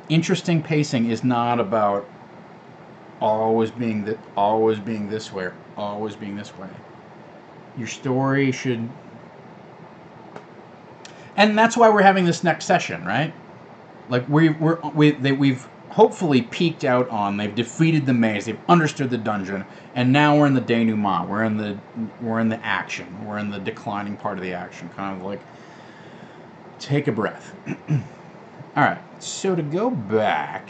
Interesting pacing is not about always being this way, or always being this way. Your story should, and that's why we're having this next session, right? Like we've hopefully peaked out on. They've defeated the maze. They've understood the dungeon, and now we're in the denouement. We're in the action. We're in the declining part of the action. Kind of like take a breath. All right. So to go back,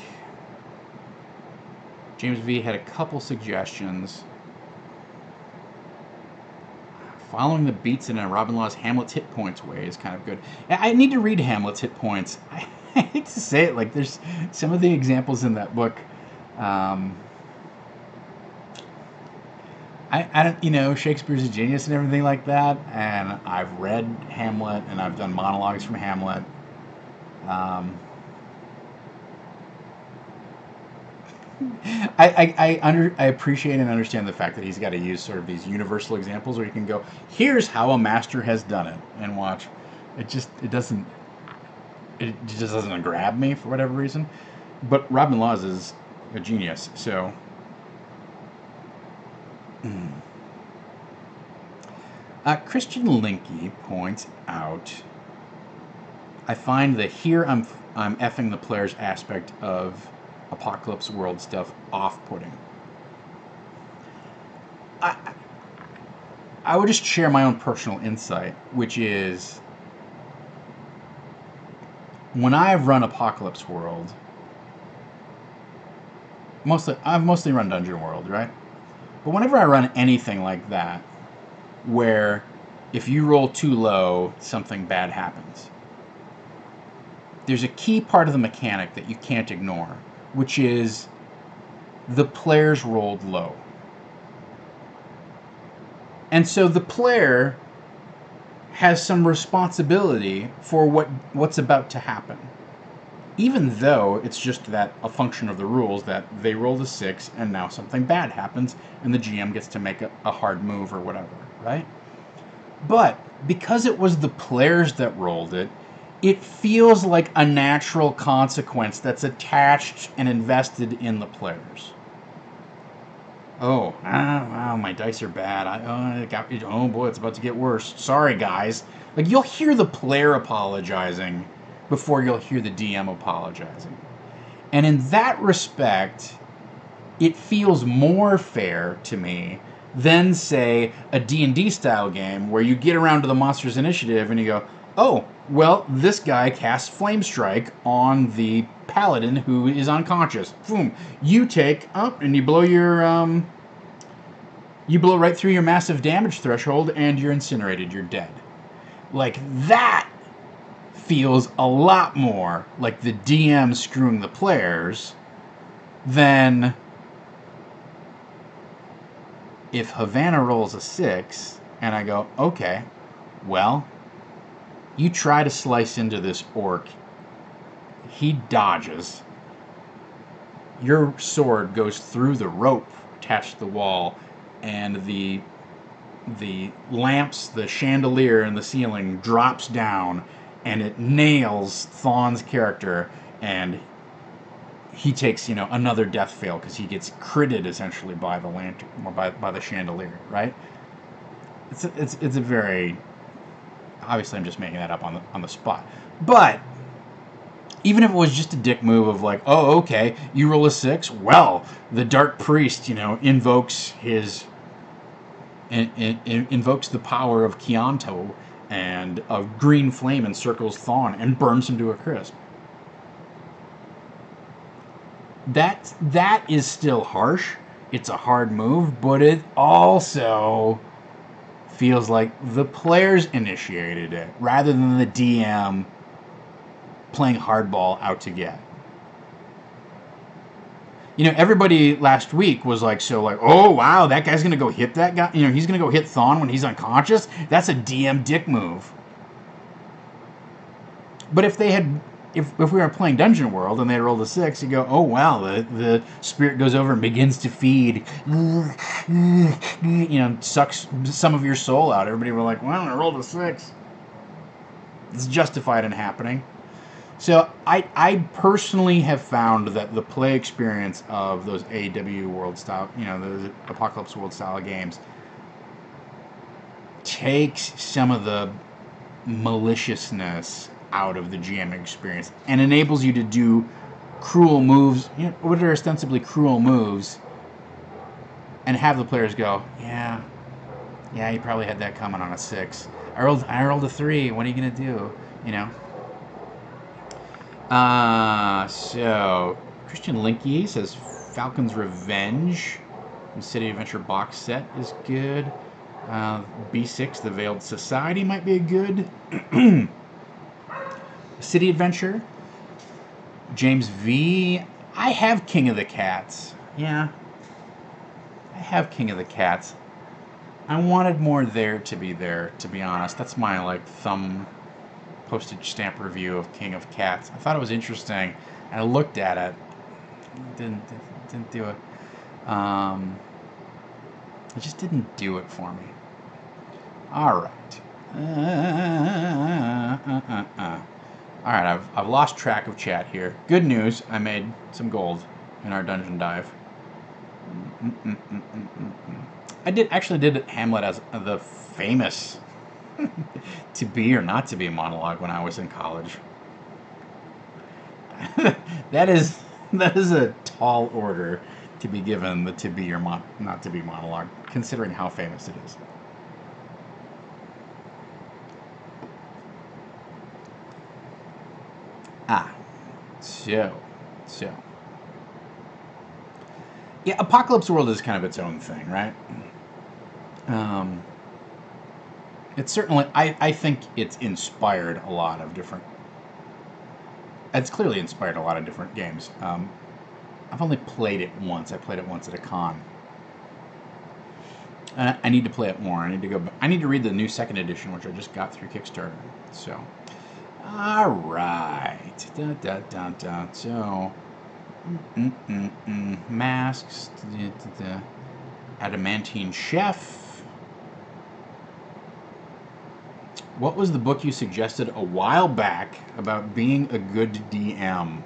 James V had a couple suggestions. Following the beats in a Robin Law's Hamlet's hit points way is kind of good. I need to read Hamlet's hit points. I hate to say it, like there's some of the examples in that book. I don't, Shakespeare's a genius and everything like that. And I've read Hamlet and I've done monologues from Hamlet. I appreciate and understand the fact that he's got to use sort of these universal examples where you can go, here's how a master has done it, and watch. It just doesn't grab me for whatever reason. But Robin Laws is a genius, so. Christian Linky points out, I find that here I'm effing the player's aspect of Apocalypse World stuff off-putting. I would just share my own personal insight, which is when I've run Apocalypse World, I've mostly run Dungeon World, right? But whenever I run anything like that, where if you roll too low, something bad happens, there's a key part of the mechanic that you can't ignore, which is the players rolled low. And so the player has some responsibility for what's about to happen. Even though it's just that a function of the rules that they rolled a 6 and now something bad happens and the GM gets to make a hard move or whatever, right? But because it was the players that rolled it, it feels like a natural consequence that's attached and invested in the players. Oh, wow, my dice are bad. Oh boy, it's about to get worse. Sorry, guys. Like, you'll hear the player apologizing before you'll hear the DM apologizing. And in that respect, it feels more fair to me than, say, a D&D style game where you get around to the Monsters Initiative and you go, oh, well, this guy casts Flame Strike on the paladin who is unconscious. Boom. You take up and you blow your you blow right through your massive damage threshold and you're incinerated. You're dead. Like, that feels a lot more like the DM screwing the players than if Havana rolls a 6 and I go, okay, well, you try to slice into this orc. He dodges. Your sword goes through the rope attached to the wall, and the lamps, the chandelier in the ceiling drops down, and it nails Thawnes' character, and he takes, you know, another death fail because he gets critted essentially by the lantern or by the chandelier, right? It's a very, obviously I'm just making that up on the spot, but even if it was just a dick move of like, oh, okay, you roll a 6, well, the Dark Priest, you know, invokes the power of Chianto, and a green flame encircles Thawne and burns him to a crisp. That is still harsh. It's a hard move, but it also feels like the players initiated it rather than the DM playing hardball out to get. You know, everybody last week was like, so like, oh wow, that guy's gonna go hit that guy. You know, he's gonna go hit Thawne when he's unconscious. That's a DM dick move. But if they had, if we were playing Dungeon World and they rolled a 6, you go, oh wow, the spirit goes over and begins to feed, you know, sucks some of your soul out. Everybody were like, well, I rolled a 6. It's justified in happening. So I personally have found that the play experience of those AW World style, you know, the Apocalypse World style games takes some of the maliciousness out of the GM experience and enables you to do cruel moves, you know, what are ostensibly cruel moves, and have the players go, yeah, you probably had that coming on a 6. I rolled a 3. What are you gonna do? You know. So Christian Linky says Falcon's Revenge from City Adventure box set is good. B6, The Veiled Society might be a good. City Adventure. James V. I have King of the Cats. Yeah. I have King of the Cats. I wanted more there, to be honest. That's my, like, thumb postage stamp review of King of Cats. I thought it was interesting, and I looked at it. Didn't do it. It just didn't do it for me. All right. All right. I've lost track of chat here. Good news. I made some gold in our dungeon dive. I did Hamlet as the famous to be or not to be monologue when I was in college. that is a tall order to be given the to be or not to be monologue, considering how famous it is. So yeah, Apocalypse World is kind of its own thing, right? It's certainly, I think it's inspired a lot of different, it's clearly inspired a lot of different games. I've only played it once. I played it once at a con. I need to play it more. I need to read the new 2nd edition, which I just got through Kickstarter. So, all right. So, masks. Adamantine Chef. What was the book you suggested a while back about being a good DM?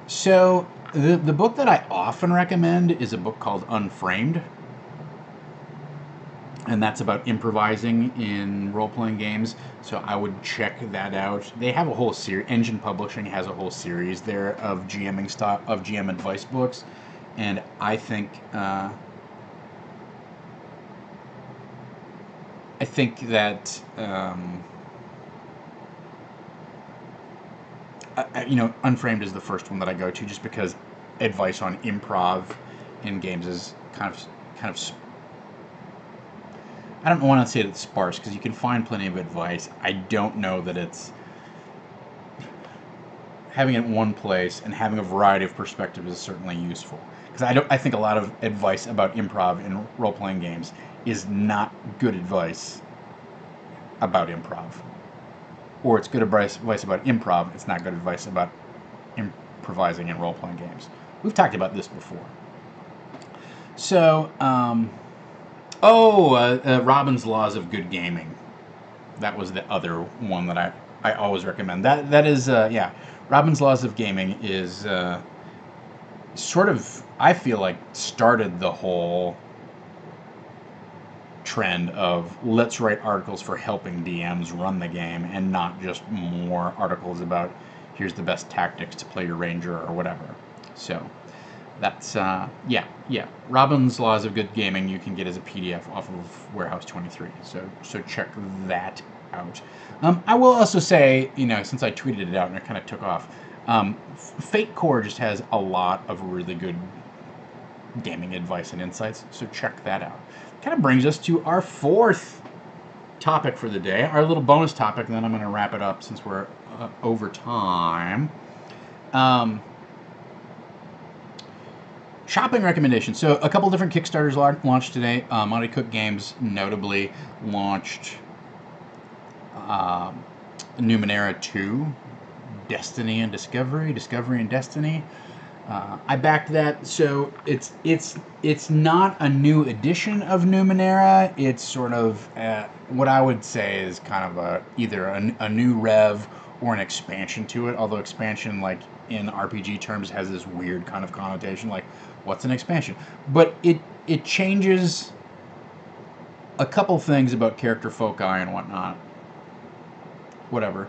So, the book that I often recommend is a book called Unframed. And that's about improvising in role-playing games. So I would check that out. They have a whole series. Engine Publishing has a whole series there of GMing stuff, of GM advice books. And I think that you know, Unframed is the first one that I go to, just because advice on improv in games is kind of. I don't want to say it's sparse, because you can find plenty of advice. I don't know that it's having it in one place and having a variety of perspectives is certainly useful. Because I think a lot of advice about improv in role-playing games is not good advice about improv. Or it's good advice about improv, it's not good advice about improvising in role-playing games. We've talked about this before. So, Robin's Laws of Good Gaming. That was the other one that I always recommend. That is, yeah, Robin's Laws of Gaming is sort of, I feel like, started the whole trend of let's write articles for helping DMs run the game and not just more articles about here's the best tactics to play your ranger or whatever. So that's yeah. Robin's Laws of Good Gaming you can get as a PDF off of Warehouse 23. So check that out. I will also say, since I tweeted it out and it kind of took off, Fate Core just has a lot of really good gaming advice and insights, so check that out. Kind of brings us to our fourth topic for the day, our little bonus topic, and then I'm going to wrap it up since we're over time. Shopping recommendations. So a couple different Kickstarters launched today. Monty Cook Games notably launched Numenera 2, Destiny and Discovery and Destiny. I backed that. So it's not a new edition of Numenera. It's sort of what I would say is kind of either a new rev or an expansion to it. Although expansion, like in RPG terms, has this weird kind of connotation. Like, what's an expansion? But it changes a couple things about character foci and whatnot. Whatever.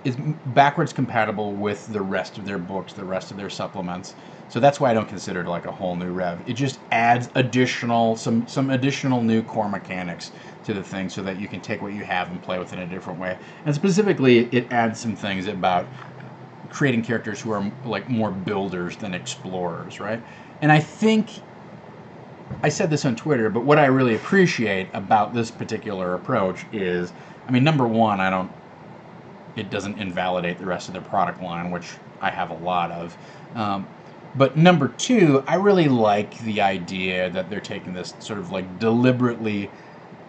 Is backwards compatible with the rest of their books, the rest of their supplements. So that's why I don't consider it like a whole new rev. It just adds some additional new core mechanics to the thing so that you can take what you have and play with it in a different way. And specifically, it adds some things about creating characters who are like more builders than explorers, right? And I think I said this on Twitter, but what I really appreciate about this particular approach is, number one, it doesn't invalidate the rest of their product line, which I have a lot of. But number two, I really like the idea that they're taking this sort of like deliberately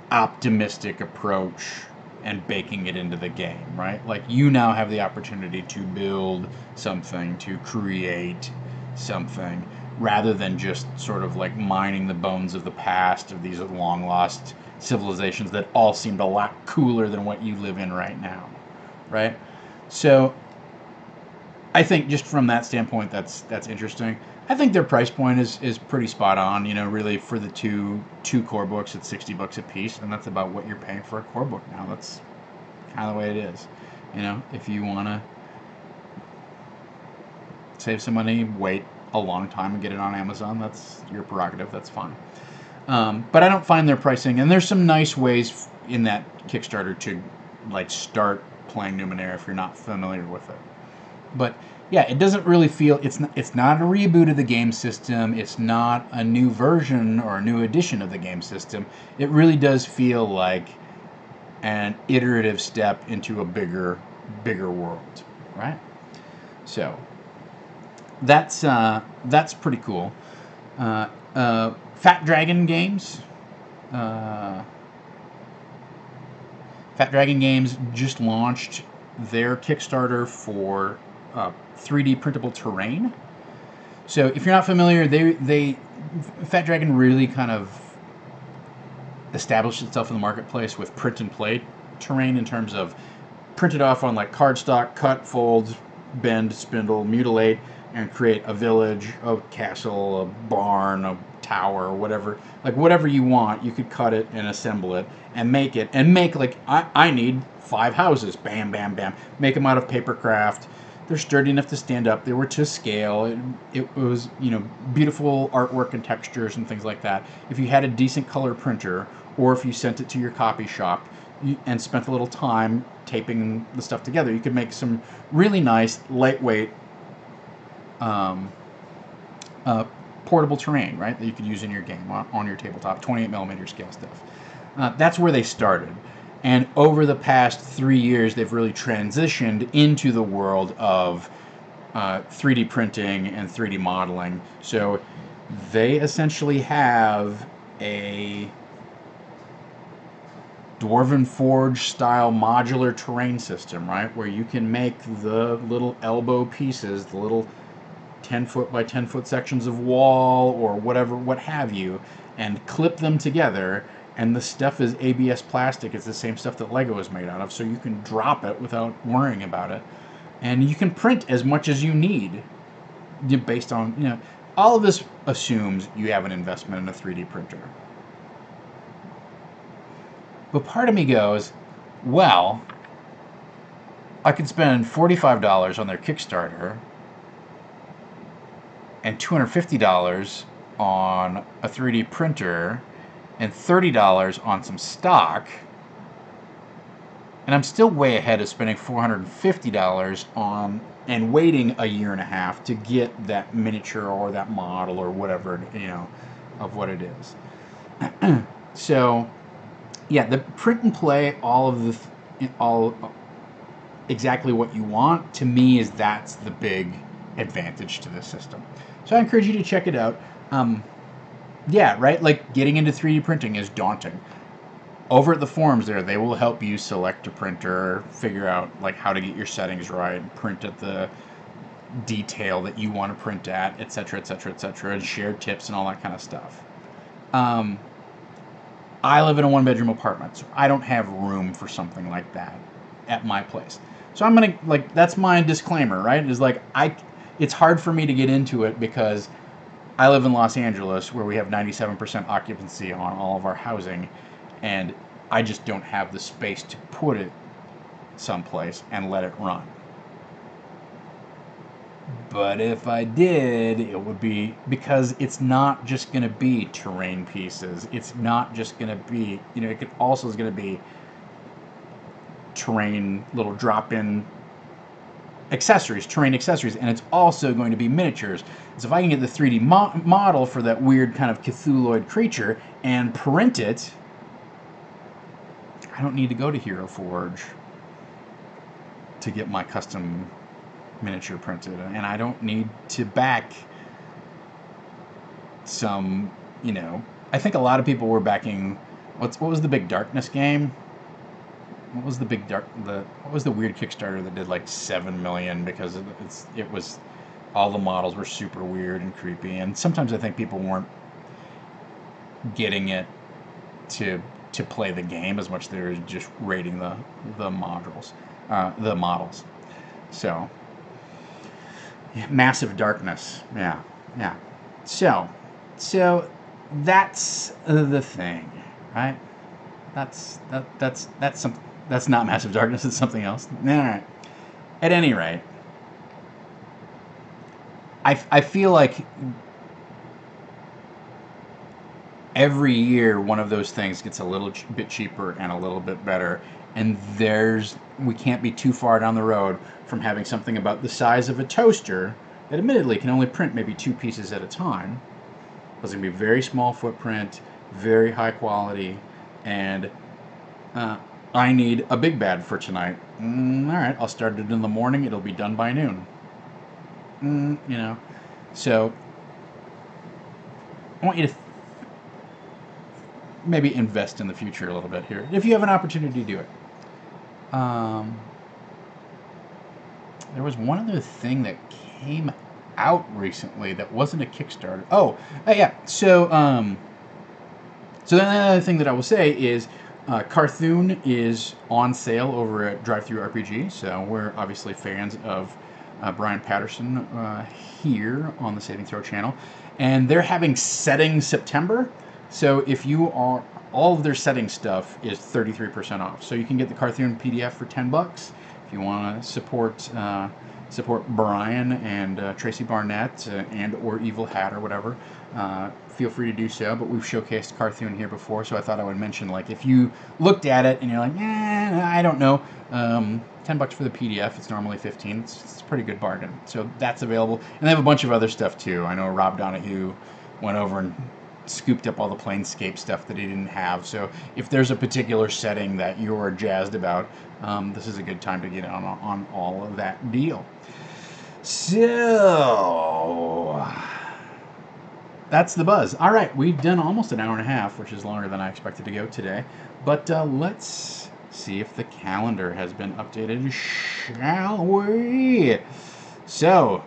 optimistic approach and baking it into the game, right? Like, you now have the opportunity to build something, to create something, rather than just sort of like mining the bones of the past of these long lost civilizations that all seemed a lot cooler than what you live in right now. Right, so I think just from that standpoint, that's interesting. I think their price point is pretty spot on. Really for the two core books, it's $60 a piece, and that's about what you're paying for a core book now. That's kind of the way it is. If you want to save some money, wait a long time and get it on Amazon, that's your prerogative. That's fine. But I don't find their pricing, and there's some nice ways in that Kickstarter to like start playing Numenera if you're not familiar with it. But yeah, it doesn't really feel, it's not a reboot of the game system, it's not a new version or a new edition of the game system. It really does feel like an iterative step into a bigger world, right? So that's pretty cool. Fat Dragon Games. Fat Dragon Games just launched their Kickstarter for 3D printable terrain. So if you're not familiar, Fat Dragon really kind of established itself in the marketplace with print and play terrain in terms of printed off on like cardstock, cut, fold, bend, spindle, mutilate, and create a village, a castle, a barn, a tower, whatever. Like whatever you want, you could cut it and assemble it and make it. And make like, I need 5 houses. Bam, bam, bam. Make them out of paper craft. They're sturdy enough to stand up. They were to scale. It was, beautiful artwork and textures and things like that. If you had a decent color printer, or if you sent it to your copy shop and spent a little time taping the stuff together, you could make some really nice, lightweight, portable terrain, right, that you could use in your game on your tabletop, 28mm scale stuff. That's where they started. And over the past 3 years, they've really transitioned into the world of 3D printing and 3D modeling. So they essentially have a Dwarven Forge style modular terrain system, right, where you can make the little elbow pieces, the little 10-foot by 10-foot sections of wall or whatever, what have you, and clip them together And the stuff is ABS plastic. It's the same stuff that Lego is made out of, so you can drop it without worrying about it. And you can print as much as you need based on, all of this assumes you have an investment in a 3D printer. But part of me goes, well, I could spend $45 on their Kickstarter and $250 on a 3D printer and $30 on some stock, and I'm still way ahead of spending $450 on and waiting a year and a half to get that miniature or that model or whatever, of what it is. So, yeah, the print and play, all exactly what you want, to me that's the big advantage to this system. So I encourage you to check it out. Yeah, right? Like, getting into 3D printing is daunting. Over at the forums there, they will help you select a printer, figure out like how to get your settings right, print at the detail that you want to print at, etc., etc., etc., and share tips and all that kind of stuff. I live in a one-bedroom apartment, so I don't have room for something like that at my place. So I'm gonna, like, that's my disclaimer, right? Is like, it's hard for me to get into it because I live in Los Angeles, where we have 97% occupancy on all of our housing, and I just don't have the space to put it someplace and let it run. But if I did, it would be, because it's not just going to be terrain pieces. It's not just going to be, it also is going to be terrain, little drop-in accessories, terrain accessories, and it's also going to be miniatures. So if I can get the 3D model for that weird kind of Cthulhuoid creature and print it, I don't need to go to Hero Forge to get my custom miniature printed, and I don't need to back some, I think a lot of people were backing, what was the big Darkness game? What was the weird Kickstarter that did like 7 million because it was all the models were super weird and creepy, and sometimes I think people weren't getting it to play the game as much as they were just rating the models. So, yeah, Massive Darkness, yeah. So that's the thing, right? That's something. That's not Massive Darkness. It's something else. All right. At any rate, I feel like every year one of those things gets a little bit cheaper and a little bit better, and we can't be too far down the road from having something about the size of a toaster that admittedly can only print maybe 2 pieces at a time. It's going to be very small footprint, very high quality, and I need a big bad for tonight. All right, I'll start it in the morning. It'll be done by noon. So I want you to maybe invest in the future a little bit here, if you have an opportunity to do it. There was one other thing that came out recently that wasn't a Kickstarter. Yeah. So the other thing that I will say is Carthoon is on sale over at DriveThruRPG. So we're obviously fans of Brian Patterson here on the Saving Throw channel, and they're having Setting September. So if you are, all of their setting stuff is 33% off. So you can get the Carthoon PDF for $10 if you want to support Brian and Tracy Barnett and or Evil Hat or whatever. Feel free to do so. But we've showcased Carthoon here before, so I thought I would mention, like, if you looked at it and you're like, I don't know, $10 for the PDF. It's normally $15. It's a pretty good bargain. So that's available, and they have a bunch of other stuff too. I know Rob Donahue went over and scooped up all the Planescape stuff that he didn't have. So if there's a particular setting that you're jazzed about, this is a good time to get on all of that deal. So that's the buzz. All right, we've done almost an hour and a half, which is longer than I expected to go today. But let's see if the calendar has been updated, shall we? So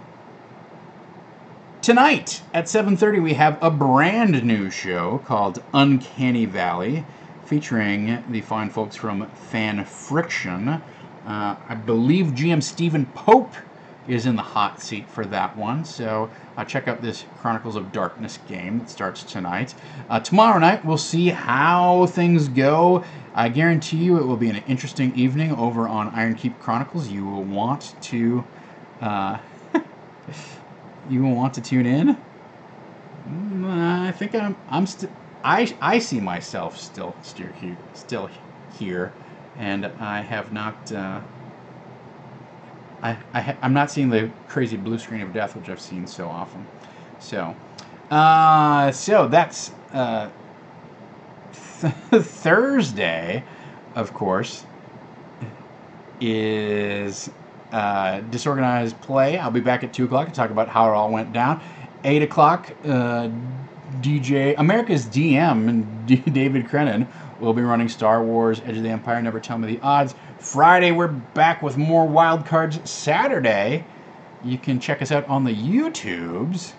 Tonight at 7:30 we have a brand new show called Uncanny Valley, featuring the fine folks from Fan Friction. I believe GM Stephen Pope is in the hot seat for that one, so check out this Chronicles of Darkness game that starts tonight. Tomorrow night we'll see how things go. I guarantee you it will be an interesting evening over on Iron Keep Chronicles. You will want to tune in. I think I see myself still here, and I have not. I'm not seeing the crazy blue screen of death, which I've seen so often. So that's Thursday, of course, is Disorganized Play. I'll be back at 2 o'clock to talk about how it all went down. 8 o'clock, DJ America's DM David Crennan will be running Star Wars Edge of the Empire, Never Tell Me the Odds. Friday, we're back with more wild cards. Saturday, you can check us out on the YouTubes.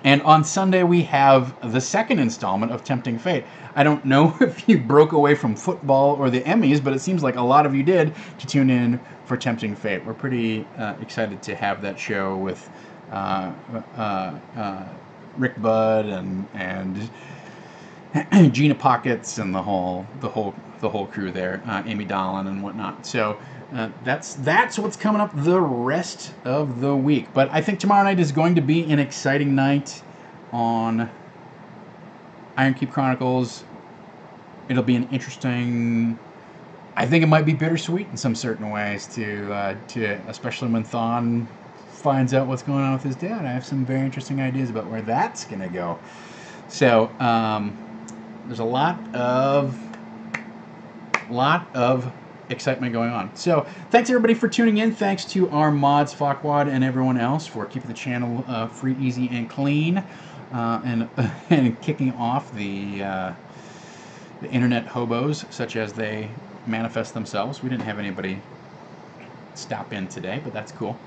And on Sunday, we have the second installment of Tempting Fate. I don't know if you broke away from football or the Emmys, but it seems like a lot of you did to tune in for Tempting Fate. We're pretty excited to have that show with Rick Budd and Gina Pockets and the whole crew there, Amy Dolan and whatnot. So that's what's coming up the rest of the week. But I think tomorrow night is going to be an exciting night on Iron Keep Chronicles. It'll be an interesting. I think it might be bittersweet in some certain ways to especially when Thawne finds out what's going on with his dad. I have some very interesting ideas about where that's going to go. So there's a lot of excitement going on. So thanks everybody for tuning in. Thanks to our mods, Fockwad, and everyone else for keeping the channel free, easy, and clean, and kicking off the internet hobos such as they manifest themselves. We didn't have anybody stop in today, but that's cool.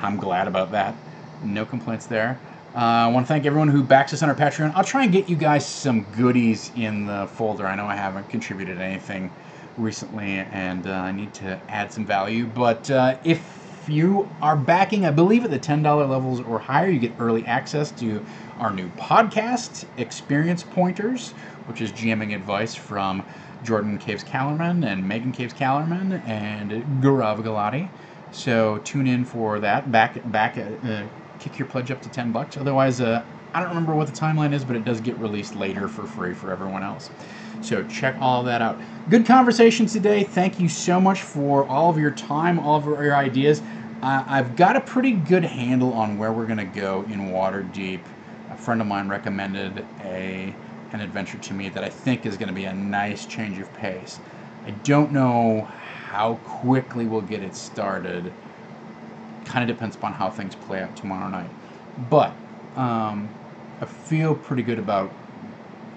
I'm glad about that. No complaints there. I want to thank everyone who backs us on our Patreon. I'll try and get you guys some goodies in the folder. I know I haven't contributed anything recently, and I need to add some value. But if you are backing, I believe at the $10 levels or higher, you get early access to our new podcast, Experience Pointers, which is GMing advice from Jordan Caves-Callerman and Megan Caves-Callerman and Gaurav Galati. So tune in for that. Kick your pledge up to $10. Otherwise, I don't remember what the timeline is, but it does get released later for free for everyone else. So check all of that out. Good conversations today. Thank you so much for all of your time, all of your ideas. I've got a pretty good handle on where we're going to go in Waterdeep. A friend of mine recommended an adventure to me that I think is going to be a nice change of pace. I don't know how quickly we'll get it started. Kind of depends upon how things play out tomorrow night. But I feel pretty good about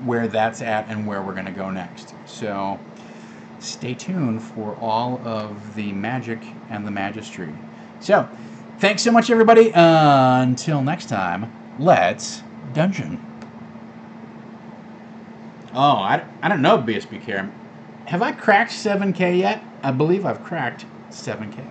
where that's at and where we're going to go next. So stay tuned for all of the magic and the magistry. So thanks so much, everybody. Until next time, let's dungeon. Oh, I don't know, BSB Care. Have I cracked 7K yet? I believe I've cracked 7K.